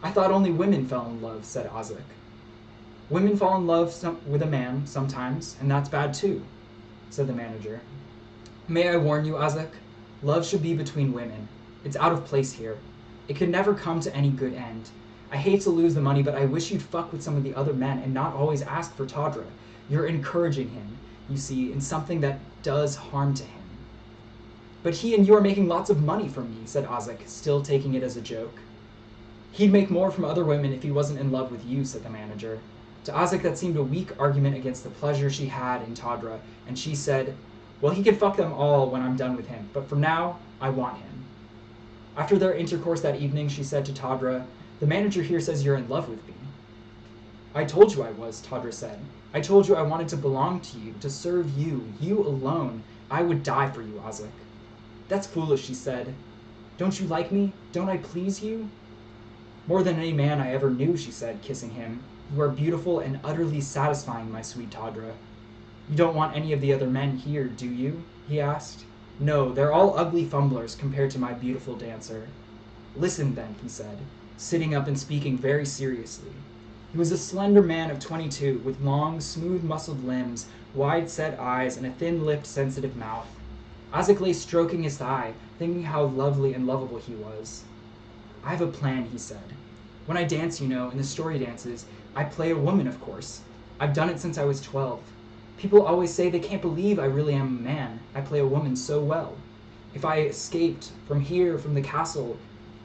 "I thought only women fell in love," said Azak. "Women fall in love with a man sometimes, and that's bad too," said the manager. "May I warn you, Azak? Love should be between women. It's out of place here. It could never come to any good end. I hate to lose the money, but I wish you'd fuck with some of the other men and not always ask for Tadra. You're encouraging him, you see, in something that does harm to him." "But he and you are making lots of money from me," said Azak, still taking it as a joke. "He'd make more from other women if he wasn't in love with you," said the manager. To Azak that seemed a weak argument against the pleasure she had in Tadra, and she said, "Well, he can fuck them all when I'm done with him, but for now, I want him." After their intercourse that evening, she said to Tadra, "The manager here says you're in love with me." "I told you I was," Tadra said. "I told you I wanted to belong to you, to serve you, you alone. I would die for you, Azak." "That's foolish," she said. "Don't you like me? Don't I please you?" "More than any man I ever knew," she said, kissing him. "You are beautiful and utterly satisfying, my sweet Tadra." "You don't want any of the other men here, do you?" he asked. "No, they're all ugly fumblers compared to my beautiful dancer." Listen then, he said, sitting up and speaking very seriously. He was a slender man of 22, with long, smooth-muscled limbs, wide-set eyes, and a thin-lipped, sensitive mouth. Isaac lay stroking his thigh, thinking how lovely and lovable he was. I have a plan, he said. When I dance, you know, in the story dances, I play a woman, of course. I've done it since I was 12. People always say they can't believe I really am a man. I play a woman so well. If I escaped from here, from the castle,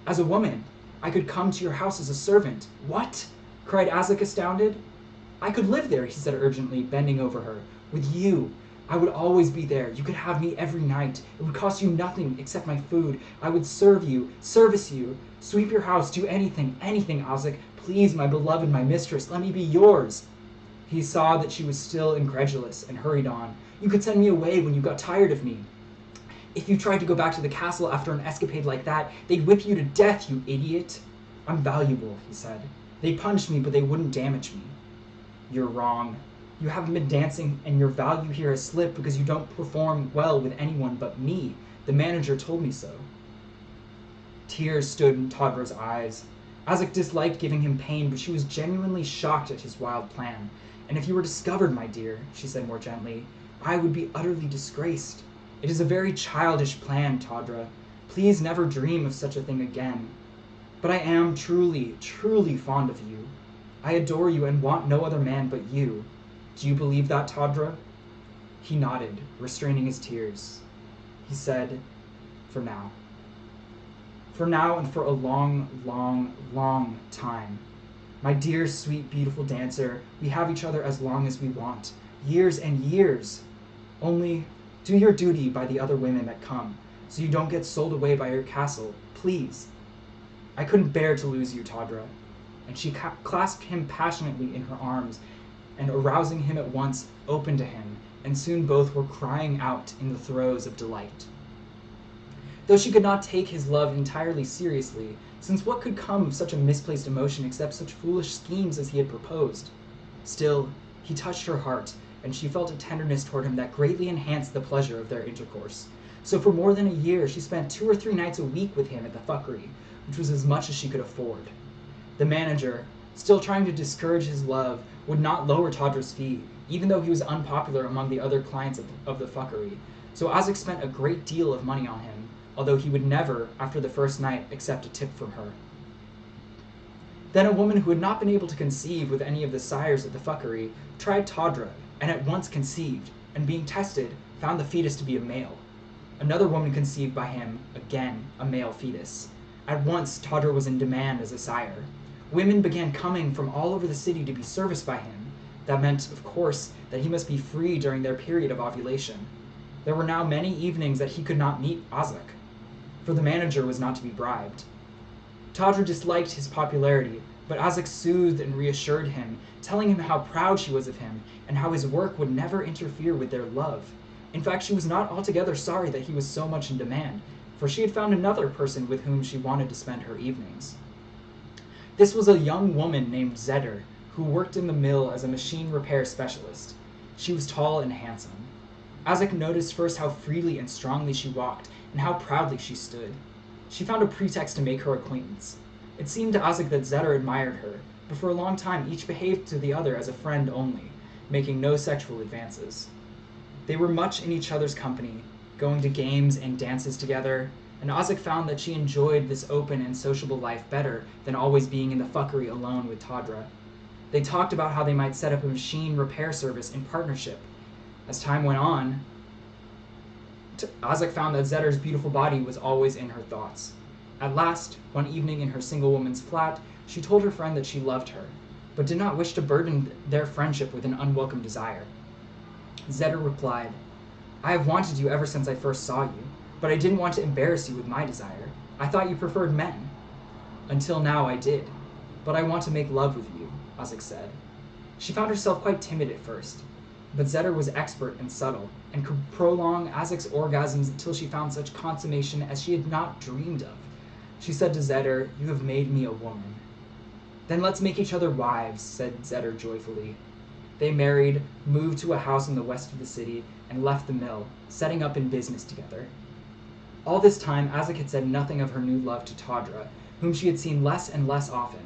as a woman, I could come to your house as a servant. What? Cried Isaac, astounded. I could live there, he said urgently, bending over her. With you. I would always be there. You could have me every night. It would cost you nothing except my food. I would serve you, service you, sweep your house, do anything, Isaac. Please, my beloved, my mistress, let me be yours. He saw that she was still incredulous and hurried on. You could send me away when you got tired of me. If you tried to go back to the castle after an escapade like that, they'd whip you to death, you idiot. I'm valuable, he said. They punished me, but they wouldn't damage me. You're wrong. You haven't been dancing, and your value here has slipped because you don't perform well with anyone but me. The manager told me so. Tears stood in Todra's eyes. Isaac disliked giving him pain, but she was genuinely shocked at his wild plan. And if you were discovered, my dear, she said more gently, I would be utterly disgraced. It is a very childish plan, Todra. Please never dream of such a thing again. But I am truly, truly fond of you. I adore you and want no other man but you. Do you believe that, Todra? He nodded, restraining his tears. He said, for now. For now and for a long, long, long time. My dear, sweet, beautiful dancer, we have each other as long as we want. Years and years. Only do your duty by the other women that come, so you don't get sold away by your castle, please. I couldn't bear to lose you, Todra. And she clasped him passionately in her arms, and arousing him at once, opened to him, and soon both were crying out in the throes of delight. Though she could not take his love entirely seriously, since what could come of such a misplaced emotion except such foolish schemes as he had proposed? Still, he touched her heart, and she felt a tenderness toward him that greatly enhanced the pleasure of their intercourse. So for more than a year, she spent 2 or 3 nights a week with him at the fuckery, which was as much as she could afford. The manager, still trying to discourage his love, would not lower Todra's fee, even though he was unpopular among the other clients of the fuckery, so Isaac spent a great deal of money on him, although he would never, after the first night, accept a tip from her. Then a woman who had not been able to conceive with any of the sires of the fuckery tried Todra, and at once conceived, and being tested, found the fetus to be a male. Another woman conceived by him, again, a male fetus. At once, Todra was in demand as a sire. Women began coming from all over the city to be serviced by him. That meant, of course, that he must be free during their period of ovulation. There were now many evenings that he could not meet Isaac, for the manager was not to be bribed. Todra disliked his popularity, but Isaac soothed and reassured him, telling him how proud she was of him, and how his work would never interfere with their love. In fact, she was not altogether sorry that he was so much in demand, for she had found another person with whom she wanted to spend her evenings. This was a young woman named Zeder, who worked in the mill as a machine repair specialist. She was tall and handsome. Isaac noticed first how freely and strongly she walked, and how proudly she stood. She found a pretext to make her acquaintance. It seemed to Isaac that Zeder admired her, but for a long time each behaved to the other as a friend only, making no sexual advances. They were much in each other's company, going to games and dances together, and Isaac found that she enjoyed this open and sociable life better than always being in the fuckery alone with Todra. They talked about how they might set up a machine repair service in partnership. As time went on, Isaac found that Zeder's beautiful body was always in her thoughts. At last, one evening in her single woman's flat, she told her friend that she loved her, but did not wish to burden their friendship with an unwelcome desire. Zeder replied, I have wanted you ever since I first saw you, but I didn't want to embarrass you with my desire. I thought you preferred men. Until now I did, but I want to make love with you, Isaac said. She found herself quite timid at first, but Zeder was expert and subtle, and could prolong Isaac's orgasms until she found such consummation as she had not dreamed of. She said to Zeder, You have made me a woman. Then let's make each other wives, said Zeder joyfully. They married, moved to a house in the west of the city, and left the mill, setting up in business together. All this time, Azek had said nothing of her new love to Tadra, whom she had seen less and less often.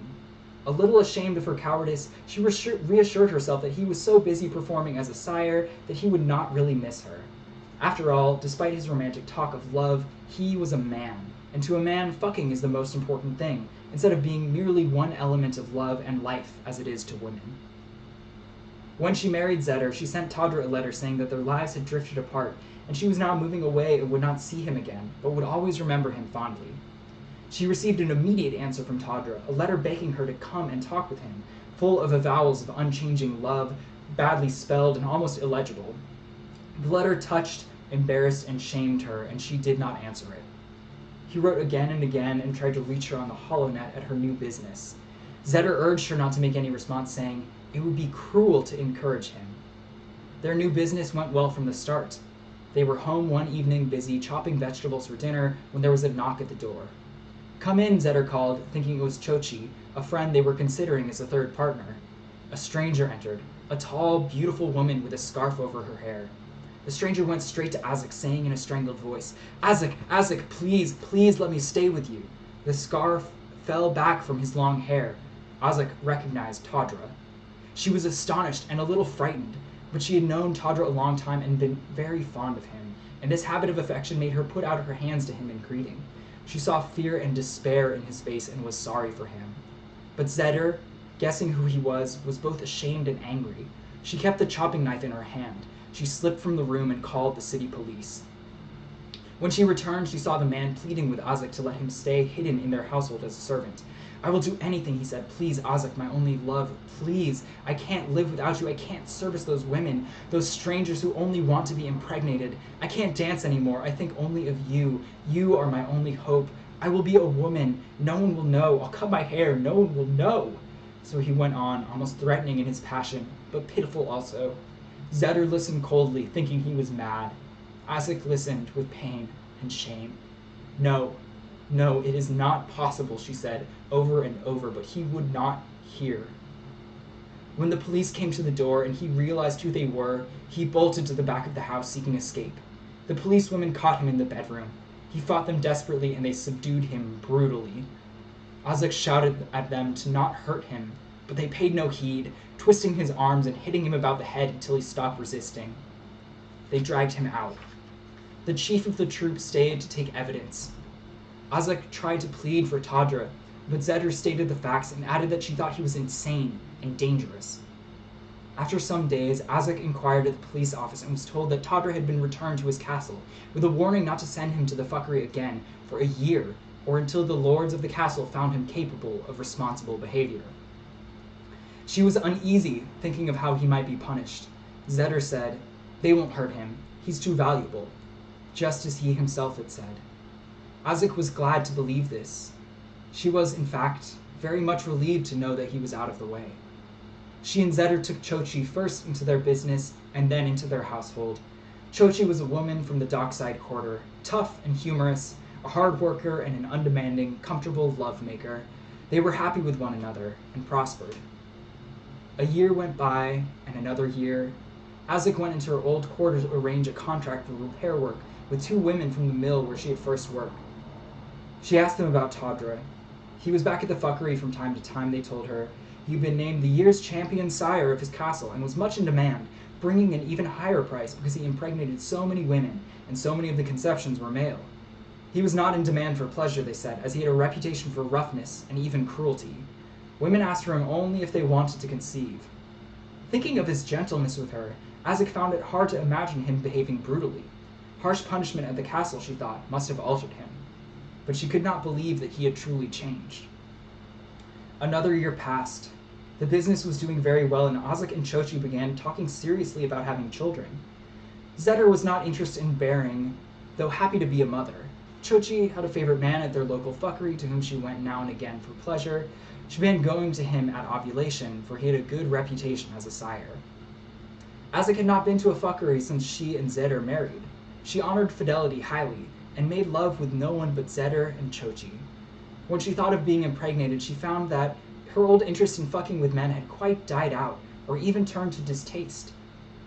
A little ashamed of her cowardice, she reassured herself that he was so busy performing as a sire that he would not really miss her. After all, despite his romantic talk of love, he was a man, and to a man, fucking is the most important thing, instead of being merely one element of love and life as it is to women. When she married Zeder, she sent Tadra a letter saying that their lives had drifted apart, and she was now moving away and would not see him again, but would always remember him fondly. She received an immediate answer from Tadra, a letter begging her to come and talk with him, full of avowals of unchanging love, badly spelled and almost illegible. The letter touched, embarrassed, and shamed her, and she did not answer it. He wrote again and again and tried to reach her on the HoloNet at her new business. Zeder urged her not to make any response, saying it would be cruel to encourage him. Their new business went well from the start. They were home one evening busy chopping vegetables for dinner when there was a knock at the door. "Come in," Zeder called, thinking it was Chochi, a friend they were considering as a third partner. A stranger entered, a tall, beautiful woman with a scarf over her hair. The stranger went straight to Azek, saying in a strangled voice, Azek, please, please let me stay with you." The scarf fell back from his long hair. Azek recognized Tadra. She was astonished and a little frightened, but she had known Tadra a long time and been very fond of him, and this habit of affection made her put out her hands to him in greeting. She saw fear and despair in his face and was sorry for him. But Zeder, guessing who he was both ashamed and angry. She kept the chopping knife in her hand. She slipped from the room and called the city police. When she returned, she saw the man pleading with Azek to let him stay hidden in their household as a servant. "I will do anything," he said. "Please, Azek, my only love, please. I can't live without you. I can't service those women, those strangers who only want to be impregnated. I can't dance anymore. I think only of you. You are my only hope. I will be a woman. No one will know. I'll cut my hair. No one will know." So he went on, almost threatening in his passion, but pitiful also. Zeder listened coldly, thinking he was mad. Azek listened with pain and shame. No, it is not possible," she said, over and over, but he would not hear. When the police came to the door and he realized who they were, he bolted to the back of the house seeking escape. The policewomen caught him in the bedroom. He fought them desperately and they subdued him brutally. Azek shouted at them to not hurt him, but they paid no heed, twisting his arms and hitting him about the head until he stopped resisting. They dragged him out. The chief of the troop stayed to take evidence. Azek tried to plead for Tadra, but Zeder stated the facts and added that she thought he was insane and dangerous. After some days, Azek inquired at the police office and was told that Tadra had been returned to his castle, with a warning not to send him to the fuckery again for a year, or until the lords of the castle found him capable of responsible behavior. She was uneasy, thinking of how he might be punished. Zeder said, "They won't hurt him. He's too valuable," just as he himself had said. Azek was glad to believe this. She was, in fact, very much relieved to know that he was out of the way. She and Zeder took Chochi first into their business and then into their household. Chochi was a woman from the dockside quarter, tough and humorous, a hard worker and an undemanding, comfortable lovemaker. They were happy with one another and prospered. A year went by, and another year. Azek went into her old quarters to arrange a contract for repair work with two women from the mill where she had first worked. She asked them about Tadra. He was back at the fuckery from time to time, they told her. He'd been named the year's champion sire of his castle and was much in demand, bringing an even higher price because he impregnated so many women, and so many of the conceptions were male. He was not in demand for pleasure, they said, as he had a reputation for roughness and even cruelty. Women asked for him only if they wanted to conceive. Thinking of his gentleness with her, Azek found it hard to imagine him behaving brutally. Harsh punishment at the castle, she thought, must have altered him. But she could not believe that he had truly changed. Another year passed. The business was doing very well, and Azek and Chochi began talking seriously about having children. Zeder was not interested in bearing, though happy to be a mother. Chochi had a favorite man at their local fuckery to whom she went now and again for pleasure. She began going to him at ovulation, for he had a good reputation as a sire. Azek had not been to a fuckery since she and Zeder married. She honored fidelity highly, and made love with no one but Zeder and Chochi. When she thought of being impregnated, she found that her old interest in fucking with men had quite died out, or even turned to distaste.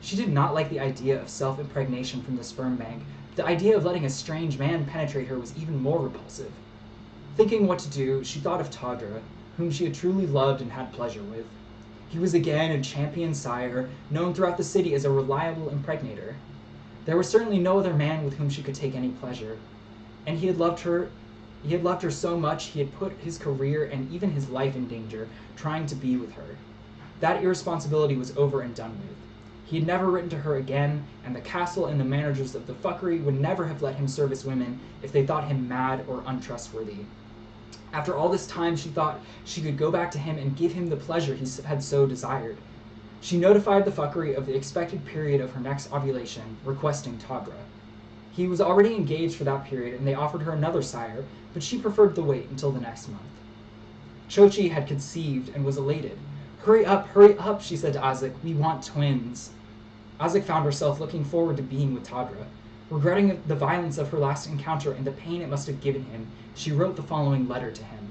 She did not like the idea of self-impregnation from the sperm bank, The idea of letting a strange man penetrate her was even more repulsive. Thinking what to do, she thought of Tadra, whom she had truly loved and had pleasure with. He was again a champion sire, known throughout the city as a reliable impregnator. There was certainly no other man with whom she could take any pleasure, and he had loved her so much he had put his career and even his life in danger trying to be with her. That irresponsibility was over and done with. He had never written to her again, and the castle and the managers of the fuckery would never have let him service women if they thought him mad or untrustworthy. After all this time, she thought she could go back to him and give him the pleasure he had so desired. She notified the fuckery of the expected period of her next ovulation, requesting Tadra. He was already engaged for that period, and they offered her another sire, but she preferred the wait until the next month. Chochi had conceived and was elated. Hurry up, she said to Azik. We want twins. Azik found herself looking forward to being with Tadra. Regretting the violence of her last encounter and the pain it must have given him, she wrote the following letter to him.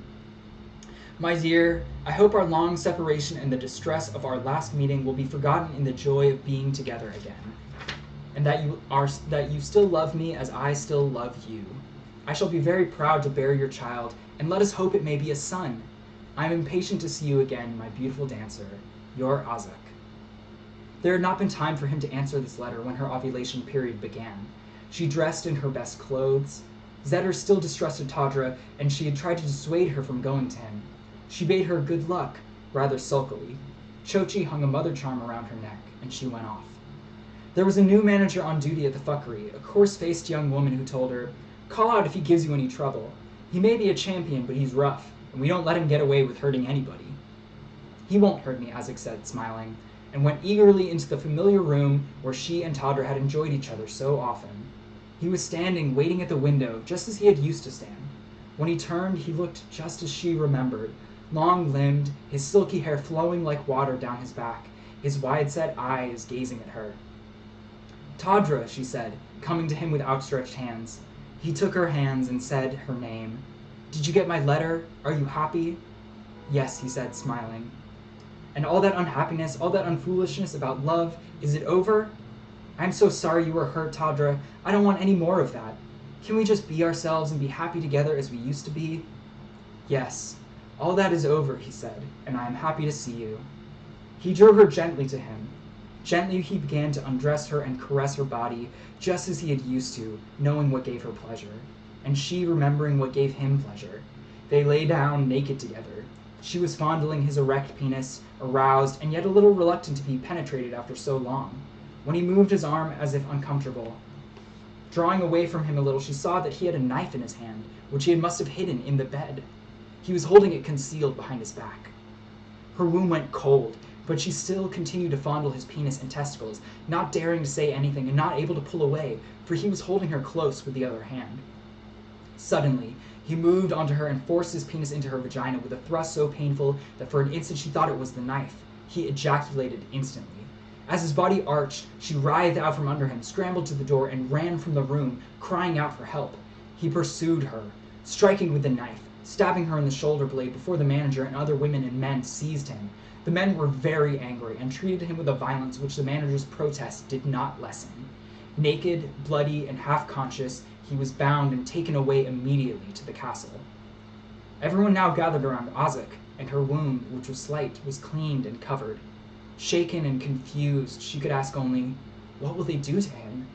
My dear, I hope our long separation and the distress of our last meeting will be forgotten in the joy of being together again, and that you still love me as I still love you. I shall be very proud to bear your child, and let us hope it may be a son. I am impatient to see you again, my beautiful dancer. Your Azik. There had not been time for him to answer this letter when her ovulation period began. She dressed in her best clothes. Zeder still distrusted Tadra, and she had tried to dissuade her from going to him. She bade her good luck, rather sulkily. Chochi hung a mother charm around her neck, and she went off. There was a new manager on duty at the fuckery, a coarse-faced young woman who told her, "Call out if he gives you any trouble. He may be a champion, but he's rough, and we don't let him get away with hurting anybody." "He won't hurt me," Azik said, smiling, and went eagerly into the familiar room where she and Tadra had enjoyed each other so often. He was standing, waiting at the window, just as he had used to stand. When he turned, he looked just as she remembered, long-limbed, his silky hair flowing like water down his back, his wide-set eyes gazing at her. "Tadra," she said, coming to him with outstretched hands. He took her hands and said her name. "Did you get my letter? Are you happy?" "Yes," he said, smiling. "And all that unhappiness, all that unfoolishness about love, is it over? I'm so sorry you were hurt, Tadra. I don't want any more of that. Can we just be ourselves and be happy together as we used to be?" "Yes, all that is over," he said, "and I am happy to see you." He drew her gently to him. Gently he began to undress her and caress her body, just as he had used to, knowing what gave her pleasure, and she remembering what gave him pleasure. They lay down naked together. She was fondling his erect penis, aroused and yet a little reluctant to be penetrated after so long. When he moved his arm as if uncomfortable, drawing away from him a little, she saw that he had a knife in his hand, which he must have hidden in the bed. He was holding it concealed behind his back. Her womb went cold, but she still continued to fondle his penis and testicles, not daring to say anything and not able to pull away, for he was holding her close with the other hand. Suddenly, he moved onto her and forced his penis into her vagina with a thrust so painful that for an instant she thought it was the knife. He ejaculated instantly. As his body arched, she writhed out from under him, scrambled to the door, and ran from the room, crying out for help. He pursued her, striking with the knife, stabbing her in the shoulder blade before the manager and other women and men seized him. The men were very angry and treated him with a violence which the manager's protests did not lessen. Naked, bloody, and half-conscious, he was bound and taken away immediately to the castle. Everyone now gathered around Azik, and her wound, which was slight, was cleaned and covered. Shaken and confused, she could ask only, "What will they do to him?"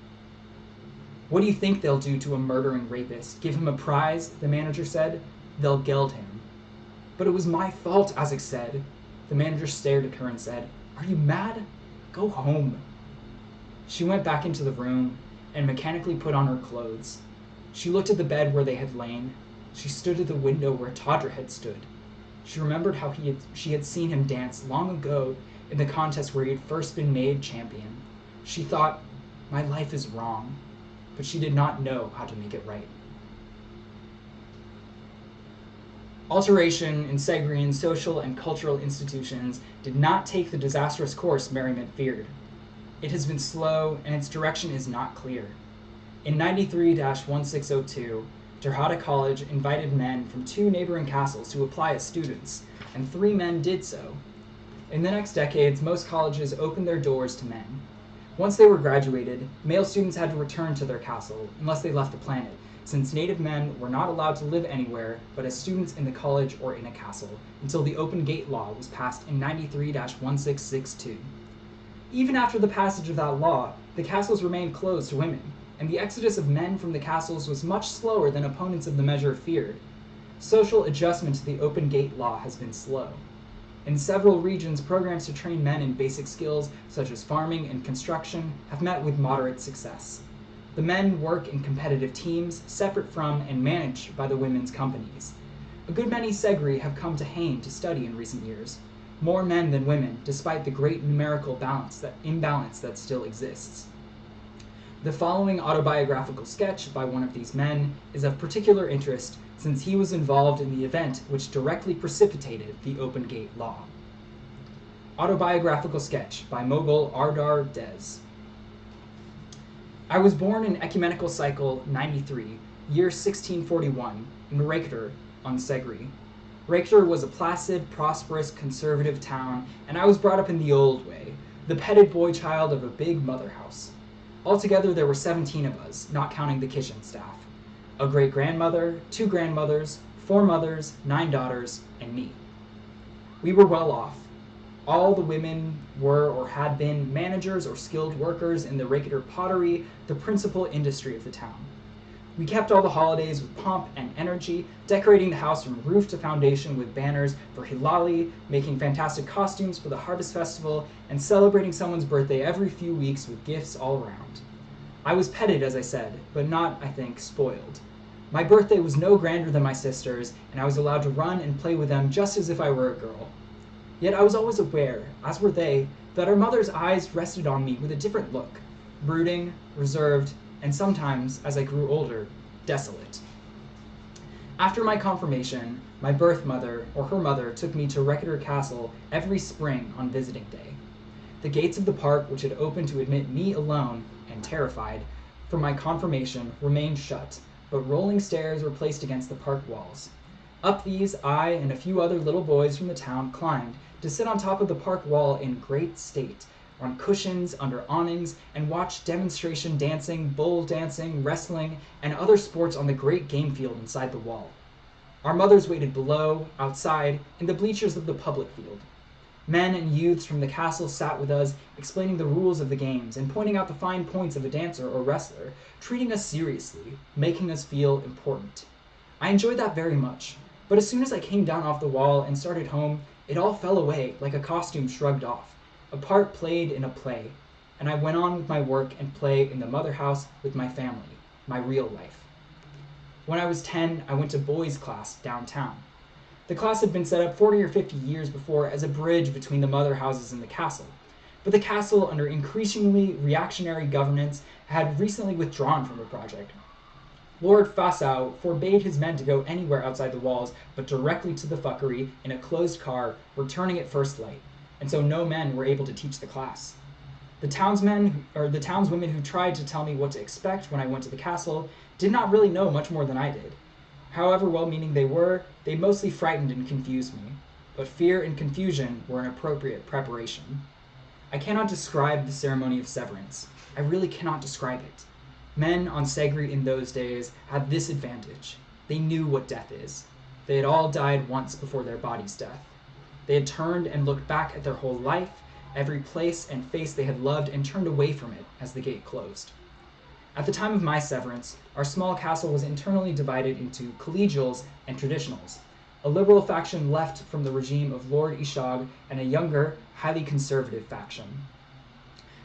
"What do you think they'll do to a murdering rapist? Give him a prize?" the manager said. "They'll geld him." "But it was my fault," Azik said. The manager stared at her and said, "Are you mad? Go home." She went back into the room and mechanically put on her clothes. She looked at the bed where they had lain. She stood at the window where Tadra had stood. She remembered how she had seen him dance long ago in the contest where he had first been made champion. She thought, "My life is wrong," but she did not know how to make it right. Alteration in Segrian social and cultural institutions did not take the disastrous course Merriment feared. It has been slow, and its direction is not clear. In 93-1602, Terhata College invited men from 2 neighboring castles to apply as students, and 3 men did so. In the next decades, most colleges opened their doors to men. Once they were graduated, male students had to return to their castle, unless they left the planet, since native men were not allowed to live anywhere but as students in the college or in a castle, until the Open Gate Law was passed in 93-1662. Even after the passage of that law, the castles remained closed to women, and the exodus of men from the castles was much slower than opponents of the measure feared. Social adjustment to the Open Gate Law has been slow. In several regions, programs to train men in basic skills such as farming and construction have met with moderate success. The men work in competitive teams, separate from and managed by the women's companies. A good many Segri have come to Hain to study in recent years. More men than women, despite the great numerical imbalance that still exists. The following autobiographical sketch by one of these men is of particular interest since he was involved in the event which directly precipitated the Open Gate Law. Autobiographical sketch by Mogul Ardar Dez. I was born in Ecumenical Cycle 93, year 1641, in Reykjavik on Segri. Reykjavik was a placid, prosperous, conservative town, and I was brought up in the old way, the petted boy child of a big mother house. Altogether, there were 17 of us, not counting the kitchen staff. A great-grandmother, 2 grandmothers, 4 mothers, 9 daughters, and me. We were well off. All the women were or had been managers or skilled workers in the Reykjavik pottery, the principal industry of the town. We kept all the holidays with pomp and energy, decorating the house from roof to foundation with banners for Hilali, making fantastic costumes for the harvest festival, and celebrating someone's birthday every few weeks with gifts all around. I was petted, as I said, but not, I think, spoiled. My birthday was no grander than my sister's, and I was allowed to run and play with them just as if I were a girl. Yet I was always aware, as were they, that our mother's eyes rested on me with a different look, brooding, reserved, and sometimes, as I grew older, desolate. After my confirmation, my birth mother, or her mother, took me to Reykjavik Castle every spring on visiting day. The gates of the park, which had opened to admit me alone, and terrified, for my confirmation, remained shut, but rolling stairs were placed against the park walls. Up these, I and a few other little boys from the town climbed to sit on top of the park wall in great state, on cushions, under awnings, and watch demonstration dancing, bull dancing, wrestling, and other sports on the great game field inside the wall. Our mothers waited below, outside, in the bleachers of the public field. Men and youths from the castle sat with us, explaining the rules of the games and pointing out the fine points of a dancer or wrestler, treating us seriously, making us feel important. I enjoyed that very much, but as soon as I came down off the wall and started home, it all fell away like a costume shrugged off, a part played in a play, and I went on with my work and play in the mother house with my family, my real life. When I was 10, I went to boys' class downtown. The class had been set up 40 or 50 years before as a bridge between the mother houses and the castle, but the castle, under increasingly reactionary governance, had recently withdrawn from the project. Lord Fassau forbade his men to go anywhere outside the walls, but directly to the fuckery in a closed car, returning at first light, and so no men were able to teach the class. The townswomen who tried to tell me what to expect when I went to the castle did not really know much more than I did. However well-meaning they were, they mostly frightened and confused me, but fear and confusion were an appropriate preparation. I cannot describe the ceremony of severance. I really cannot describe it. Men on Segri in those days had this advantage. They knew what death is. They had all died once before their body's death. They had turned and looked back at their whole life, every place and face they had loved, and turned away from it as the gate closed. At the time of my severance, our small castle was internally divided into collegials and traditionals, a liberal faction left from the regime of Lord Ishag and a younger, highly conservative faction.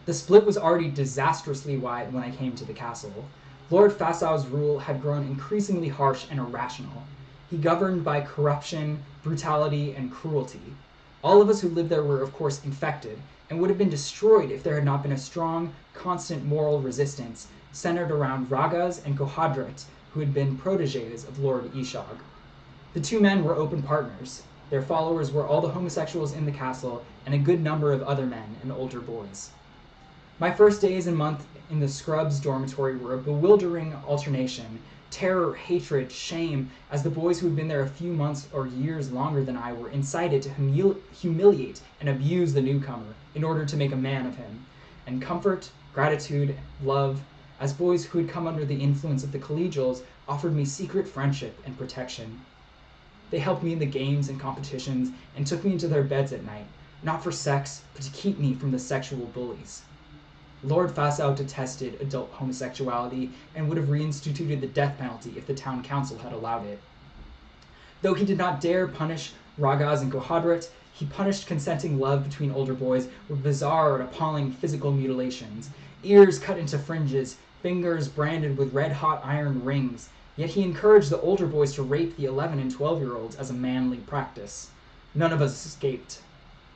The split was already disastrously wide when I came to the castle. Lord Fassau's rule had grown increasingly harsh and irrational. He governed by corruption, brutality, and cruelty. All of us who lived there were, of course, infected, and would have been destroyed if there had not been a strong, constant moral resistance centered around Ragas and Kohadrat, who had been protégés of Lord Ishag. The two men were open partners. Their followers were all the homosexuals in the castle and a good number of other men and older boys. My first days and month in the Scrubs dormitory were a bewildering alternation, terror, hatred, shame, as the boys who had been there a few months or years longer than I were incited to humiliate and abuse the newcomer in order to make a man of him, and comfort, gratitude, love, as boys who had come under the influence of the collegials offered me secret friendship and protection. They helped me in the games and competitions and took me into their beds at night, not for sex, but to keep me from the sexual bullies. Lord Fasow detested adult homosexuality and would have reinstituted the death penalty if the town council had allowed it. Though he did not dare punish Ragaz and Kohadrat, he punished consenting love between older boys with bizarre and appalling physical mutilations, ears cut into fringes, fingers branded with red-hot iron rings, yet he encouraged the older boys to rape the 11 and 12-year-olds as a manly practice. None of us escaped.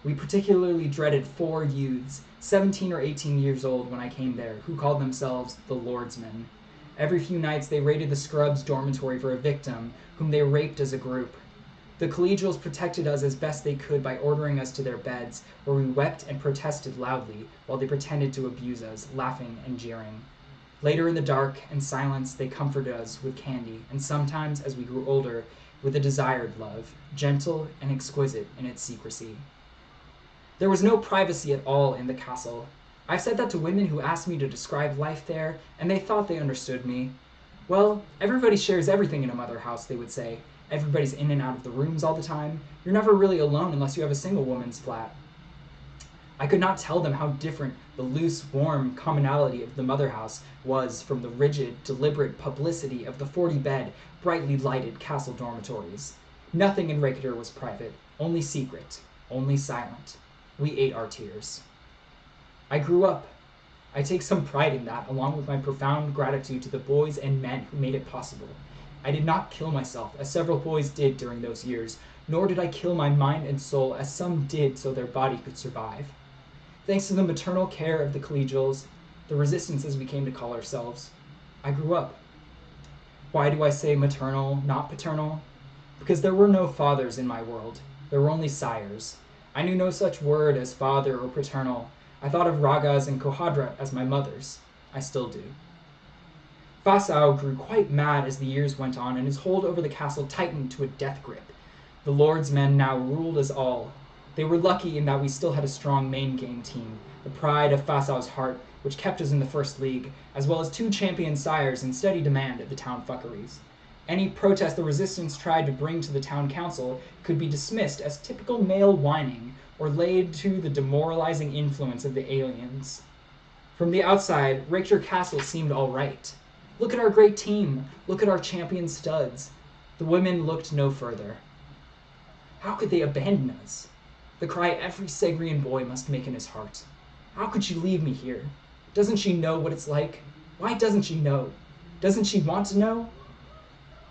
We particularly dreaded 4 youths, 17 or 18 years old when I came there, who called themselves the Lordsmen. Every few nights they raided the scrubs' dormitory for a victim, whom they raped as a group. The collegials protected us as best they could by ordering us to their beds, where we wept and protested loudly, while they pretended to abuse us, laughing and jeering. Later in the dark and silence they comforted us with candy, and sometimes, as we grew older, with a desired love, gentle and exquisite in its secrecy. There was no privacy at all in the castle. I've said that to women who asked me to describe life there, and they thought they understood me. Well, everybody shares everything in a mother house, they would say. Everybody's in and out of the rooms all the time. You're never really alone unless you have a single woman's flat. I could not tell them how different the loose, warm commonality of the mother house was from the rigid, deliberate publicity of the 40-bed, brightly lighted castle dormitories. Nothing in Reykjavik was private, only secret, only silent. We ate our tears. I grew up. I take some pride in that, along with my profound gratitude to the boys and men who made it possible. I did not kill myself, as several boys did during those years, nor did I kill my mind and soul, as some did so their body could survive. Thanks to the maternal care of the collegials, the resistance as we came to call ourselves, I grew up. Why do I say maternal, not paternal? Because there were no fathers in my world. There were only sires. I knew no such word as father or paternal. I thought of Ragaz and Kohadrat as my mothers. I still do. Fasow grew quite mad as the years went on, and his hold over the castle tightened to a death grip. The Lord's men now ruled us all. They were lucky in that we still had a strong main game team, the pride of Fasow's heart, which kept us in the first league, as well as 2 champion sires in steady demand at the town fuckeries. Any protest the resistance tried to bring to the town council could be dismissed as typical male whining, or laid to the demoralizing influence of the aliens. From the outside, Reykjavik Castle seemed all right. Look at our great team. Look at our champion studs. The women looked no further. How could they abandon us? The cry every Segrian boy must make in his heart. How could she leave me here? Doesn't she know what it's like? Why doesn't she know? Doesn't she want to know?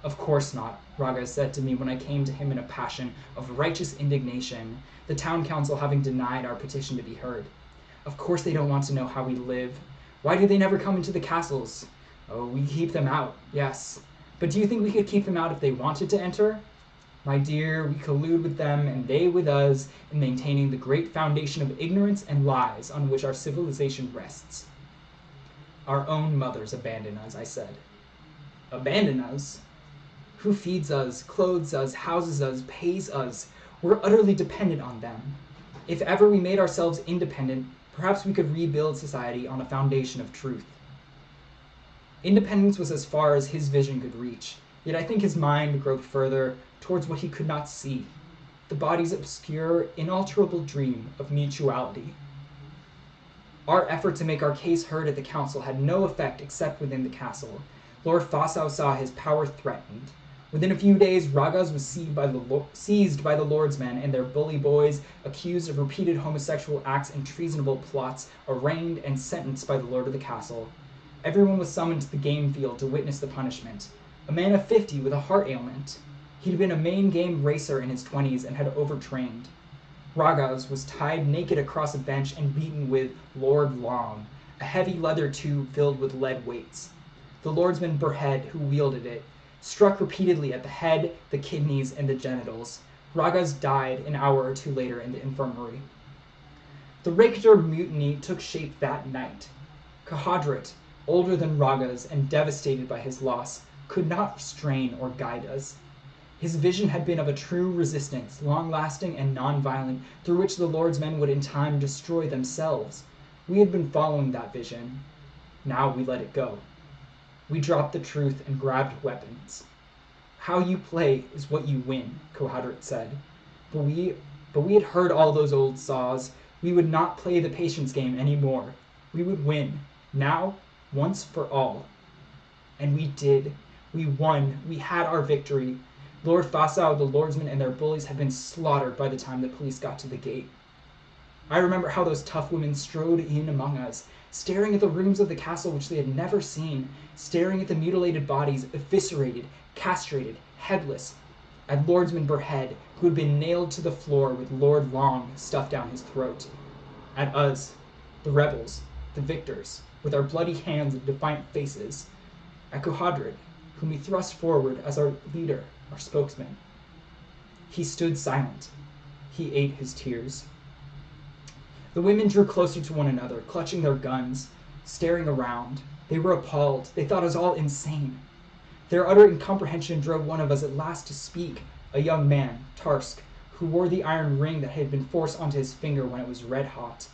Of course not, Raga said to me when I came to him in a passion of righteous indignation, the town council having denied our petition to be heard. Of course they don't want to know how we live. Why do they never come into the castles? Oh, we keep them out, yes. But do you think we could keep them out if they wanted to enter? My dear, we collude with them and they with us in maintaining the great foundation of ignorance and lies on which our civilization rests. Our own mothers abandon us, I said. Abandon us? Who feeds us, clothes us, houses us, pays us? We're utterly dependent on them. If ever we made ourselves independent, perhaps we could rebuild society on a foundation of truth. Independence was as far as his vision could reach, yet I think his mind groped further towards what he could not see, the body's obscure, inalterable dream of mutuality. Our effort to make our case heard at the council had no effect except within the castle. Lord Fasow saw his power threatened. Within a few days, Ragaz was seized by the lordsmen and their bully boys, accused of repeated homosexual acts and treasonable plots, arraigned and sentenced by the lord of the castle. Everyone was summoned to the game field to witness the punishment. A man of 50 with a heart ailment. He'd been a main game racer in his 20s and had overtrained. Ragaz was tied naked across a bench and beaten with Lord Long, a heavy leather tube filled with lead weights. The lordsman Burhead, who wielded it, struck repeatedly at the head, the kidneys, and the genitals. Ragaz died an hour or two later in the infirmary. The Reykjavik mutiny took shape that night. Kohadrat, older than Ragaz and devastated by his loss, could not restrain or guide us. His vision had been of a true resistance, long-lasting and non-violent, through which the lordsmen would in time destroy themselves. We had been following that vision. Now we let it go. We dropped the truth and grabbed weapons. How you play is what you win, Cohadrit said. But we had heard all those old saws. We would not play the patience game anymore. We would win, now, once for all. And we did. We won. We had our victory. Lord Fasau, the lordsmen, and their bullies had been slaughtered by the time the police got to the gate. I remember how those tough women strode in among us, staring at the rooms of the castle which they had never seen, staring at the mutilated bodies, eviscerated, castrated, headless, at Lordsman Burhead, who had been nailed to the floor with Lord Long stuffed down his throat. At us, the rebels, the victors, with our bloody hands and defiant faces. At Cohadrit, whom we thrust forward as our leader, our spokesman. He stood silent. He ate his tears. The women drew closer to one another, clutching their guns, staring around. They were appalled. They thought us all insane. Their utter incomprehension drove one of us at last to speak, a young man, Tarsk, who wore the iron ring that had been forced onto his finger when it was red hot.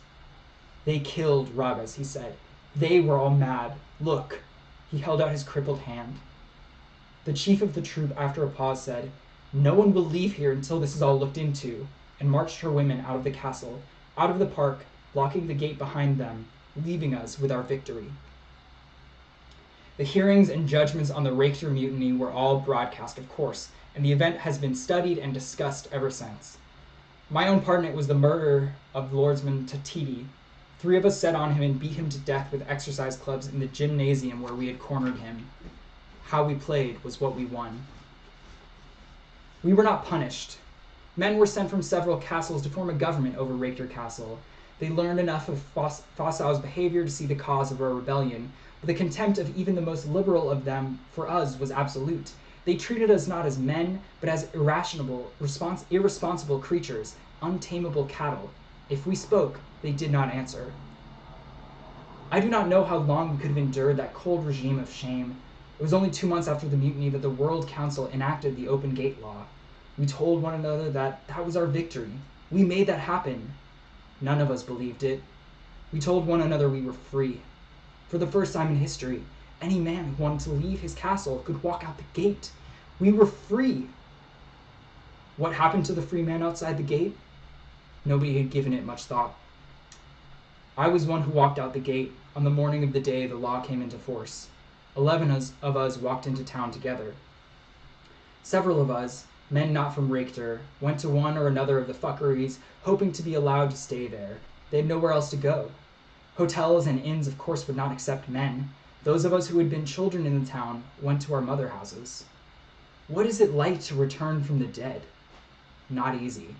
They killed Ragas, he said. They were all mad. Look. He held out his crippled hand. The chief of the troop, after a pause, said, "No one will leave here until this is all looked into," and marched her women out of the castle, out of the park, locking the gate behind them, leaving us with our victory. The hearings and judgments on the Raker mutiny were all broadcast, of course, and the event has been studied and discussed ever since. My own part in it was the murder of Lordsman Tatiti. 3 of us set on him and beat him to death with exercise clubs in the gymnasium where we had cornered him. How we played was what we won. We were not punished. Men were sent from several castles to form a government over Raker Castle. They learned enough of Fossau's behavior to see the cause of our rebellion, but the contempt of even the most liberal of them for us was absolute. They treated us not as men, but as irresponsible creatures, untamable cattle. If we spoke, they did not answer. I do not know how long we could have endured that cold regime of shame. It was only 2 months after the mutiny that the World Council enacted the Open Gate Law. We told one another that that was our victory. We made that happen. None of us believed it. We told one another we were free. For the first time in history, any man who wanted to leave his castle could walk out the gate. We were free. What happened to the free man outside the gate? Nobody had given it much thought. I was one who walked out the gate on the morning of the day the law came into force. 11 of us walked into town together. Several of us, men not from Raker, went to one or another of the fuckeries, hoping to be allowed to stay there. They had nowhere else to go. Hotels and inns, of course, would not accept men. Those of us who had been children in the town went to our mother houses. What is it like to return from the dead? Not easy.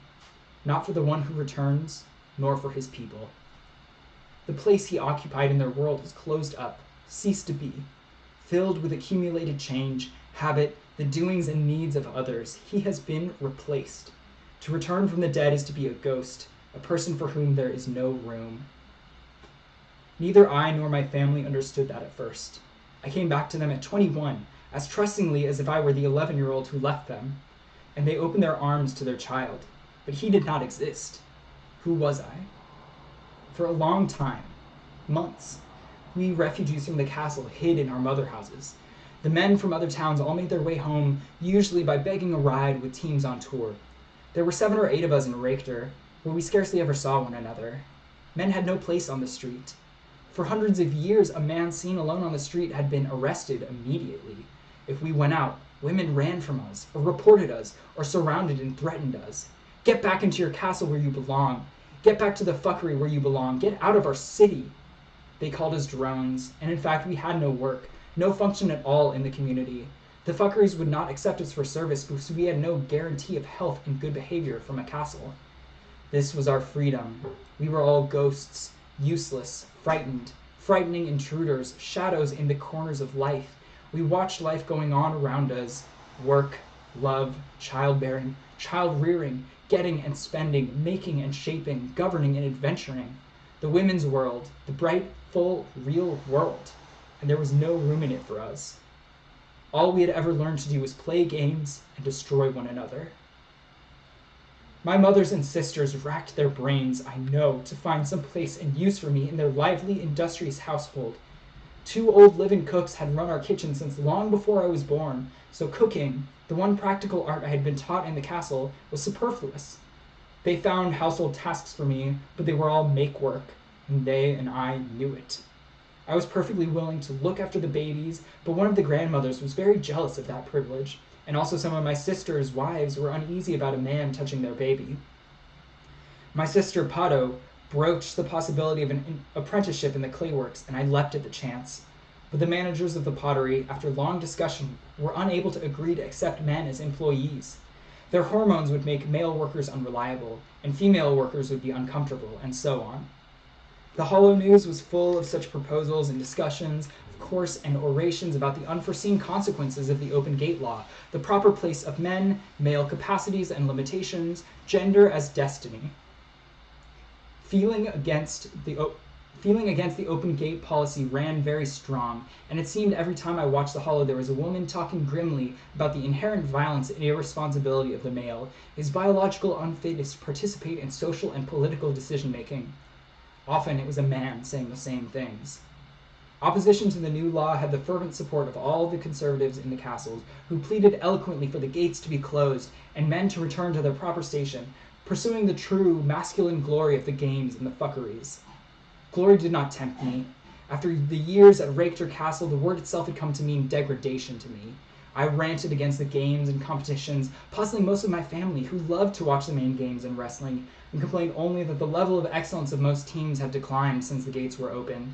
Not for the one who returns, nor for his people. The place he occupied in their world was closed up, ceased to be. Filled with accumulated change, habit, the doings and needs of others, he has been replaced. To return from the dead is to be a ghost, a person for whom there is no room. Neither I nor my family understood that at first. I came back to them at 21, as trustingly as if I were the 11-year-old who left them, and they opened their arms to their child. But he did not exist. Who was I? For a long time, months, we refugees from the castle hid in our mother houses. The men from other towns all made their way home, usually by begging a ride with teams on tour. There were 7 or 8 of us in Raker, where we scarcely ever saw one another. Men had no place on the street. For hundreds of years, a man seen alone on the street had been arrested immediately. If we went out, women ran from us, or reported us, or surrounded and threatened us. Get back into your castle where you belong. Get back to the fuckery where you belong. Get out of our city. They called us drones, and in fact we had no work, no function at all in the community. The fuckeries would not accept us for service because we had no guarantee of health and good behavior from a castle. This was our freedom. We were all ghosts, useless, frightened, frightening intruders, shadows in the corners of life. We watched life going on around us. Work, love, childbearing, child rearing, getting and spending, making and shaping, governing and adventuring. The women's world, the bright, full, real world. And there was no room in it for us. All we had ever learned to do was play games and destroy one another. My mothers and sisters racked their brains, I know, to find some place and use for me in their lively, industrious household. 2 old live-in cooks had run our kitchen since long before I was born, so cooking, the one practical art I had been taught in the castle, was superfluous. They found household tasks for me, but they were all make work, and they and I knew it. I was perfectly willing to look after the babies, but one of the grandmothers was very jealous of that privilege, and also some of my sisters' wives were uneasy about a man touching their baby. My sister Pato broached the possibility of an apprenticeship in the clayworks, and I leapt at the chance. But the managers of the pottery, after long discussion, were unable to agree to accept men as employees. Their hormones would make male workers unreliable, and female workers would be uncomfortable, and so on. The Hollow News was full of such proposals and discussions, of course, and orations about the unforeseen consequences of the open gate law, the proper place of men, male capacities and limitations, gender as destiny. Feeling against the open gate policy ran very strong, and it seemed every time I watched The Hollow there was a woman talking grimly about the inherent violence and irresponsibility of the male, his biological unfitness to participate in social and political decision-making. Often it was a man saying the same things. Opposition to the new law had the fervent support of all the conservatives in the castles, who pleaded eloquently for the gates to be closed and men to return to their proper station, pursuing the true masculine glory of the games and the fuckeries. Glory did not tempt me. After the years at Raketer Castle, the word itself had come to mean degradation to me. I ranted against the games and competitions, puzzling most of my family, who loved to watch the main games and wrestling, and complained only that the level of excellence of most teams had declined since the gates were opened.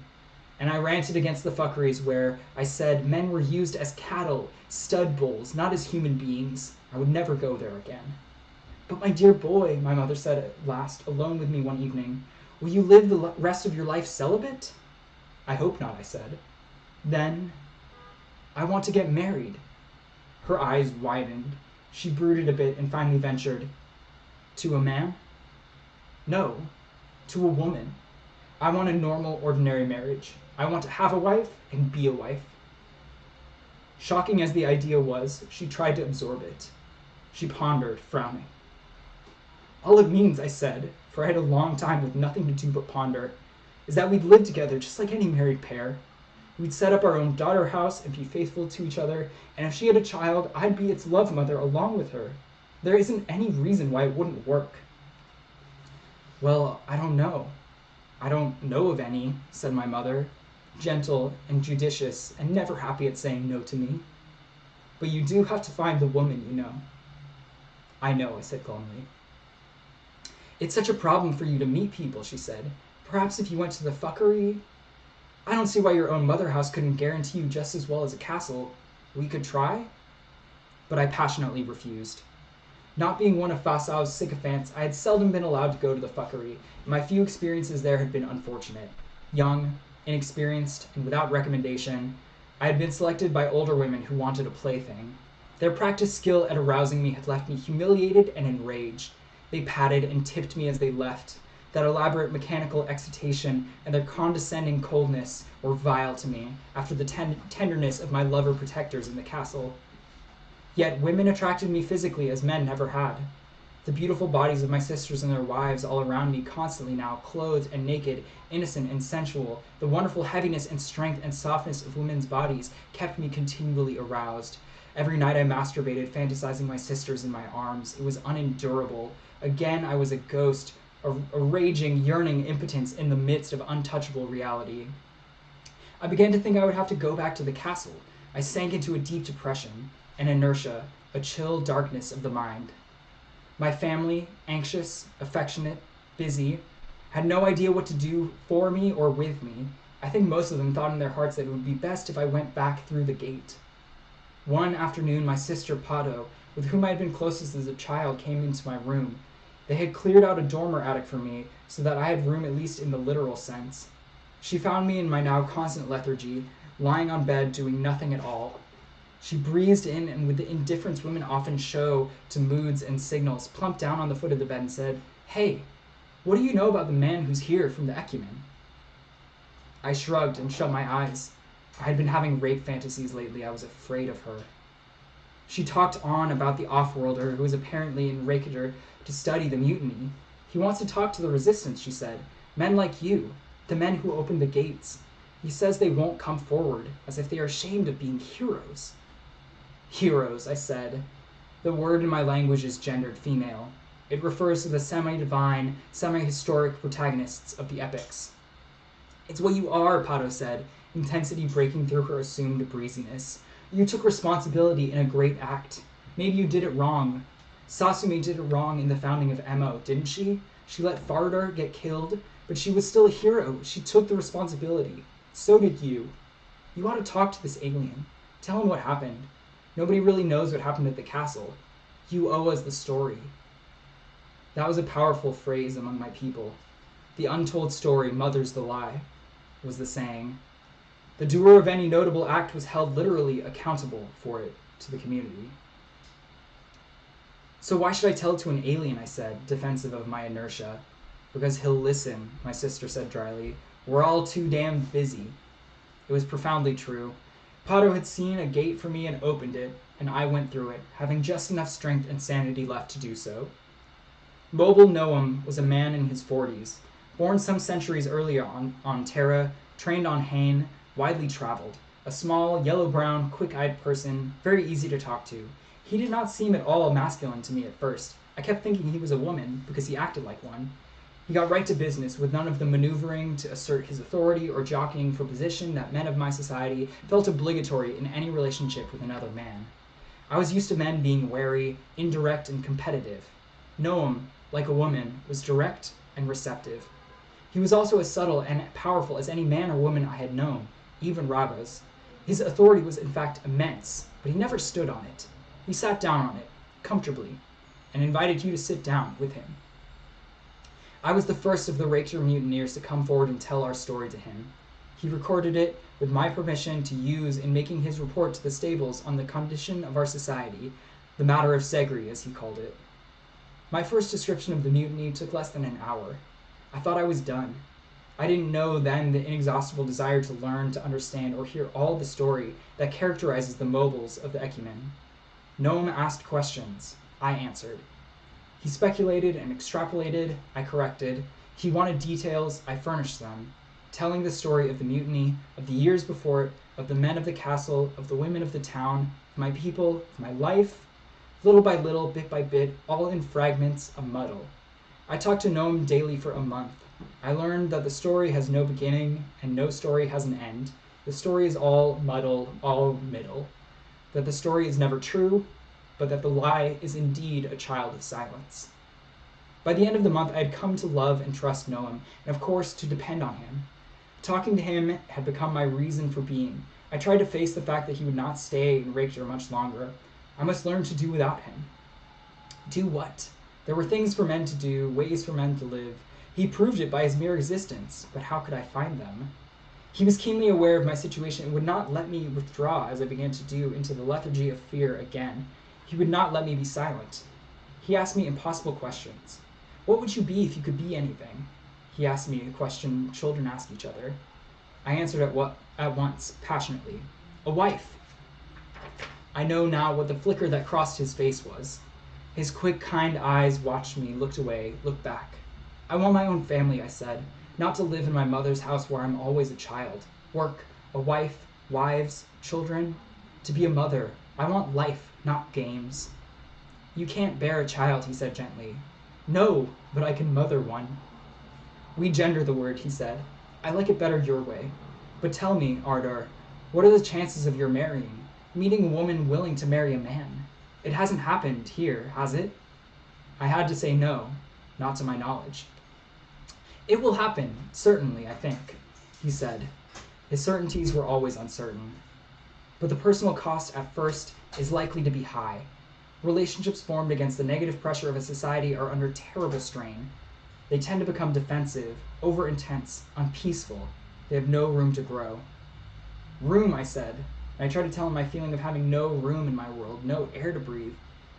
And I ranted against the fuckeries where I said men were used as cattle, stud bulls, not as human beings. I would never go there again. But my dear boy, my mother said at last, alone with me one evening, will you live the rest of your life celibate? I hope not, I said. Then, I want to get married. Her eyes widened. She brooded a bit and finally ventured, to a man? No, to a woman. I want a normal, ordinary marriage. I want to have a wife and be a wife. Shocking as the idea was, she tried to absorb it. She pondered, frowning. All it means, I said, for I had a long time with nothing to do but ponder, is that we'd live together just like any married pair. We'd set up our own daughter house and be faithful to each other, and if she had a child, I'd be its love mother along with her. There isn't any reason why it wouldn't work. Well, I don't know. I don't know of any, said my mother, gentle and judicious and never happy at saying no to me. But you do have to find the woman, you know. I know, I said glumly. It's such a problem for you to meet people, she said. Perhaps if you went to the fuckery... I don't see why your own mother house couldn't guarantee you just as well as a castle. We could try? But I passionately refused. Not being one of Fasal's sycophants, I had seldom been allowed to go to the fuckery, and my few experiences there had been unfortunate. Young, inexperienced, and without recommendation, I had been selected by older women who wanted a plaything. Their practiced skill at arousing me had left me humiliated and enraged. They patted and tipped me as they left. That elaborate mechanical excitation and their condescending coldness were vile to me after the tenderness of my lover protectors in the castle. Yet women attracted me physically as men never had. The beautiful bodies of my sisters and their wives all around me constantly now, clothed and naked, innocent and sensual, the wonderful heaviness and strength and softness of women's bodies kept me continually aroused. Every night I masturbated, fantasizing my sisters in my arms. It was unendurable. Again I was a ghost, a raging, yearning impotence in the midst of untouchable reality. I began to think I would have to go back to the castle. I sank into a deep depression, an inertia, a chill darkness of the mind. My family, anxious, affectionate, busy, had no idea what to do for me or with me. I think most of them thought in their hearts that it would be best if I went back through the gate. One afternoon, my sister Pato, with whom I had been closest as a child, came into my room. They had cleared out a dormer attic for me, so that I had room at least in the literal sense. She found me in my now constant lethargy, lying on bed doing nothing at all. She breezed in, and with the indifference women often show to moods and signals, plumped down on the foot of the bed and said, "Hey, what do you know about the man who's here from the Ecumen?" I shrugged and shut my eyes. I had been having rape fantasies lately. I was afraid of her. She talked on about the off-worlder who was apparently in Reykjavik to study the mutiny. He wants to talk to the resistance, she said. Men like you, the men who opened the gates. He says they won't come forward, as if they are ashamed of being heroes. Heroes, I said. The word in my language is gendered female. It refers to the semi-divine, semi-historic protagonists of the epics. It's what you are, Pato said, intensity breaking through her assumed breeziness. You took responsibility in a great act. Maybe you did it wrong. Sasume did it wrong in the founding of Emo, didn't she? She let Farder get killed, but she was still a hero. She took the responsibility. So did you. You ought to talk to this alien. Tell him what happened. Nobody really knows what happened at the castle. You owe us the story. That was a powerful phrase among my people. The untold story mothers the lie, was the saying. The doer of any notable act was held literally accountable for it to the community. So why should I tell it to an alien, I said, defensive of my inertia. Because he'll listen, my sister said dryly. We're all too damn busy. It was profoundly true. Pato had seen a gate for me and opened it, and I went through it, having just enough strength and sanity left to do so. Mobile Noam was a man in his 40s, born some centuries earlier on Terra, trained on Hain, widely traveled. A small, yellow-brown, quick-eyed person, very easy to talk to. He did not seem at all masculine to me at first. I kept thinking he was a woman, because he acted like one. He got right to business, with none of the maneuvering to assert his authority or jockeying for position that men of my society felt obligatory in any relationship with another man. I was used to men being wary, indirect, and competitive. Noam, like a woman, was direct and receptive. He was also as subtle and powerful as any man or woman I had known, even Raba's. His authority was in fact immense, but he never stood on it. He sat down on it, comfortably, and invited you to sit down with him. I was the first of the Raker mutineers to come forward and tell our story to him. He recorded it with my permission to use in making his report to the stables on the condition of our society, the Matter of Seggri, as he called it. My first description of the mutiny took less than an hour. I thought I was done. I didn't know then the inexhaustible desire to learn, to understand, or hear all the story that characterizes the mobiles of the Ecumen. Noam asked questions. I answered. He speculated and extrapolated. I corrected. He wanted details. I furnished them, telling the story of the mutiny, of the years before it, of the men of the castle, of the women of the town, of my people, of my life, little by little, bit by bit, all in fragments, a muddle. I talked to Noam daily for a month. I learned that the story has no beginning and no story has an end. The story is all muddle, all middle. That the story is never true, but that the lie is indeed a child of silence. By the end of the month, I had come to love and trust Noam, and of course to depend on him. Talking to him had become my reason for being. I tried to face the fact that he would not stay in Reykjavik much longer. I must learn to do without him. Do what? There were things for men to do, ways for men to live. He proved it by his mere existence, but how could I find them? He was keenly aware of my situation and would not let me withdraw as I began to do into the lethargy of fear again. He would not let me be silent. He asked me impossible questions. What would you be if you could be anything? He asked me a question children ask each other. I answered at once, passionately. A wife. I know now what the flicker that crossed his face was. His quick, kind eyes watched me, looked away, looked back. I want my own family, I said, not to live in my mother's house where I'm always a child. Work, a wife, wives, children. To be a mother. I want life, not games. You can't bear a child, he said gently. No, but I can mother one. We gender the word, he said. I like it better your way. But tell me, Ardor, what are the chances of your marrying? Meeting a woman willing to marry a man? It hasn't happened here, has it? I had to say no, not to my knowledge. It will happen, certainly, I think, he said. His certainties were always uncertain. But the personal cost at first is likely to be high. Relationships formed against the negative pressure of a society are under terrible strain. They tend to become defensive, over-intense, unpeaceful. They have no room to grow. Room, I said. And I tried to tell him my feeling of having no room in my world, no air to breathe.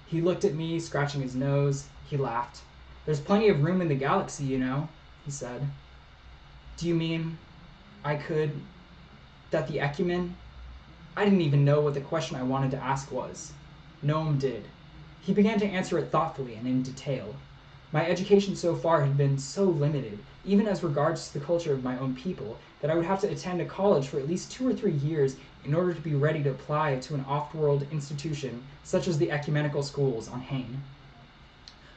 He looked at me, scratching his nose. He laughed. There's plenty of room in the galaxy, you know, he said. Do you mean that the Ecumen? I didn't even know what the question I wanted to ask was. Noam did. He began to answer it thoughtfully and in detail. My education so far had been so limited, even as regards to the culture of my own people, that I would have to attend a college for at least 2 or 3 years in order to be ready to apply to an off-world institution such as the ecumenical schools on Hain.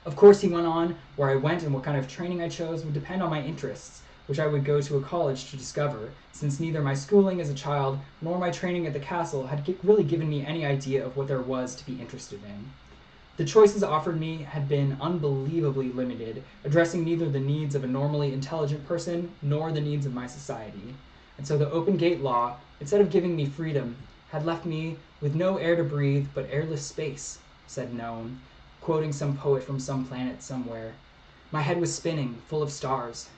Of course, he went on, where I went and what kind of training I chose would depend on my interests, which I would go to a college to discover, since neither my schooling as a child nor my training at the castle had really given me any idea of what there was to be interested in. The choices offered me had been unbelievably limited, addressing neither the needs of a normally intelligent person nor the needs of my society. And so the open gate law, instead of giving me freedom, had left me with no air to breathe but airless space, said Noam, quoting some poet from some planet somewhere. My head was spinning, full of stars.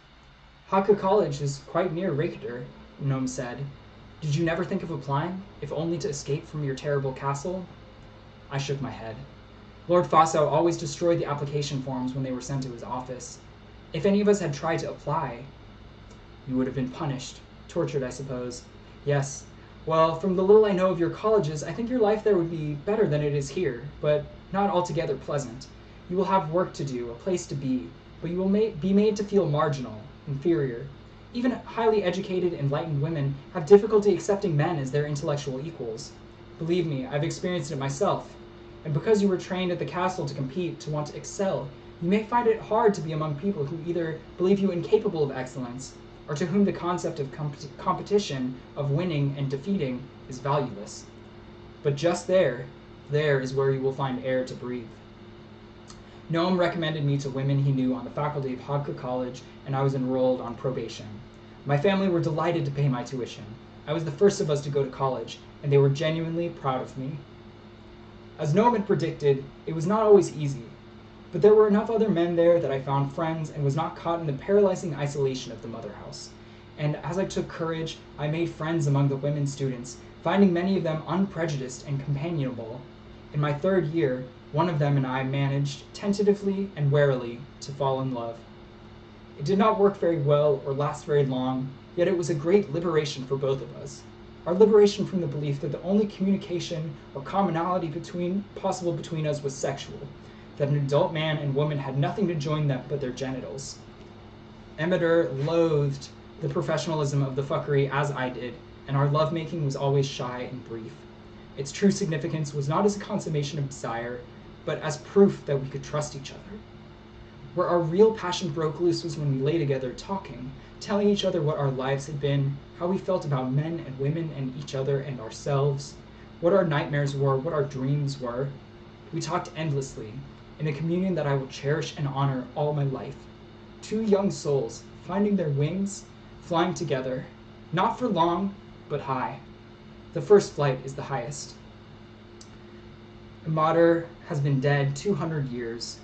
Hakka College is quite near Reykjavik, Noam said. Did you never think of applying, if only to escape from your terrible castle? I shook my head. Lord Fosso always destroyed the application forms when they were sent to his office. If any of us had tried to apply, you would have been punished. Tortured, I suppose. Yes. Well, from the little I know of your colleges, I think your life there would be better than it is here, but not altogether pleasant. You will have work to do, a place to be, but you will be made to feel marginal, inferior. Even highly educated, enlightened women have difficulty accepting men as their intellectual equals. Believe me, I've experienced it myself. And because you were trained at the castle to compete, to want to excel, you may find it hard to be among people who either believe you incapable of excellence, or to whom the concept of competition, of winning and defeating, is valueless. But just there is where you will find air to breathe. Noam recommended me to women he knew on the faculty of Hakka College, and I was enrolled on probation. My family were delighted to pay my tuition. I was the first of us to go to college, and they were genuinely proud of me. As Noam had predicted, it was not always easy, but there were enough other men there that I found friends and was not caught in the paralyzing isolation of the mother house. And as I took courage, I made friends among the women students, finding many of them unprejudiced and companionable. In my 3rd year, one of them and I managed, tentatively and warily, to fall in love. It did not work very well or last very long, yet it was a great liberation for both of us. Our liberation from the belief that the only communication or commonality possible between us was sexual, that an adult man and woman had nothing to join them but their genitals. Emitter loathed the professionalism of the fuckery as I did, and our lovemaking was always shy and brief. Its true significance was not as a consummation of desire, but as proof that we could trust each other. Where our real passion broke loose was when we lay together talking, telling each other what our lives had been, how we felt about men and women and each other and ourselves, what our nightmares were, what our dreams were. We talked endlessly, in a communion that I will cherish and honor all my life. 2 young souls, finding their wings, flying together, not for long, but high. The first flight is the highest. Mater has been dead 200 years.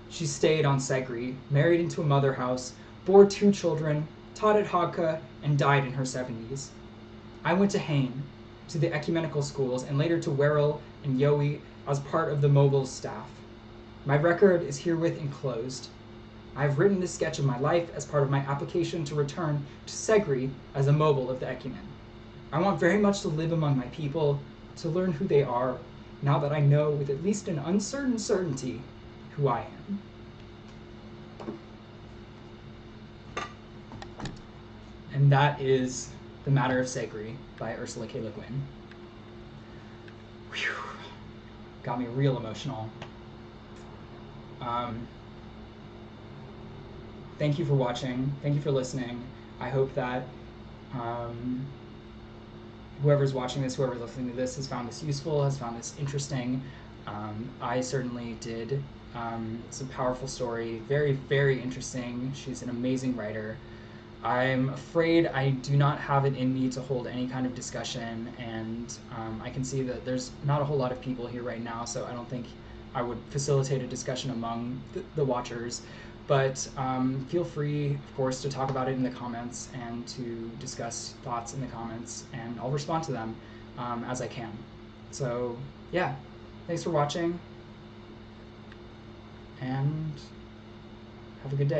She stayed on Segri, married into a mother house, bore 2 children, taught at Hakka, and died in her 70s. I went to Hain, to the ecumenical schools, and later to Werrell and Yowie as part of the Mobile's staff. My record is herewith enclosed. I have written this sketch of my life as part of my application to return to Segri as a mobile of the ecumen. I want very much to live among my people, to learn who they are, now that I know with at least an uncertain certainty who I am. And that is The Matter of Seggri by Ursula K. Guin. Got me real emotional. Thank you for watching. Thank you for listening. I hope that whoever's watching this, whoever's listening to this, has found this useful, has found this interesting. I certainly did. It's a powerful story. Very, very interesting. She's an amazing writer. I'm afraid I do not have it in me to hold any kind of discussion, and I can see that there's not a whole lot of people here right now, so I don't think I would facilitate a discussion among the watchers. But feel free, of course, to talk about it in the comments and to discuss thoughts in the comments, and I'll respond to them as I can. So, yeah, thanks for watching, and have a good day.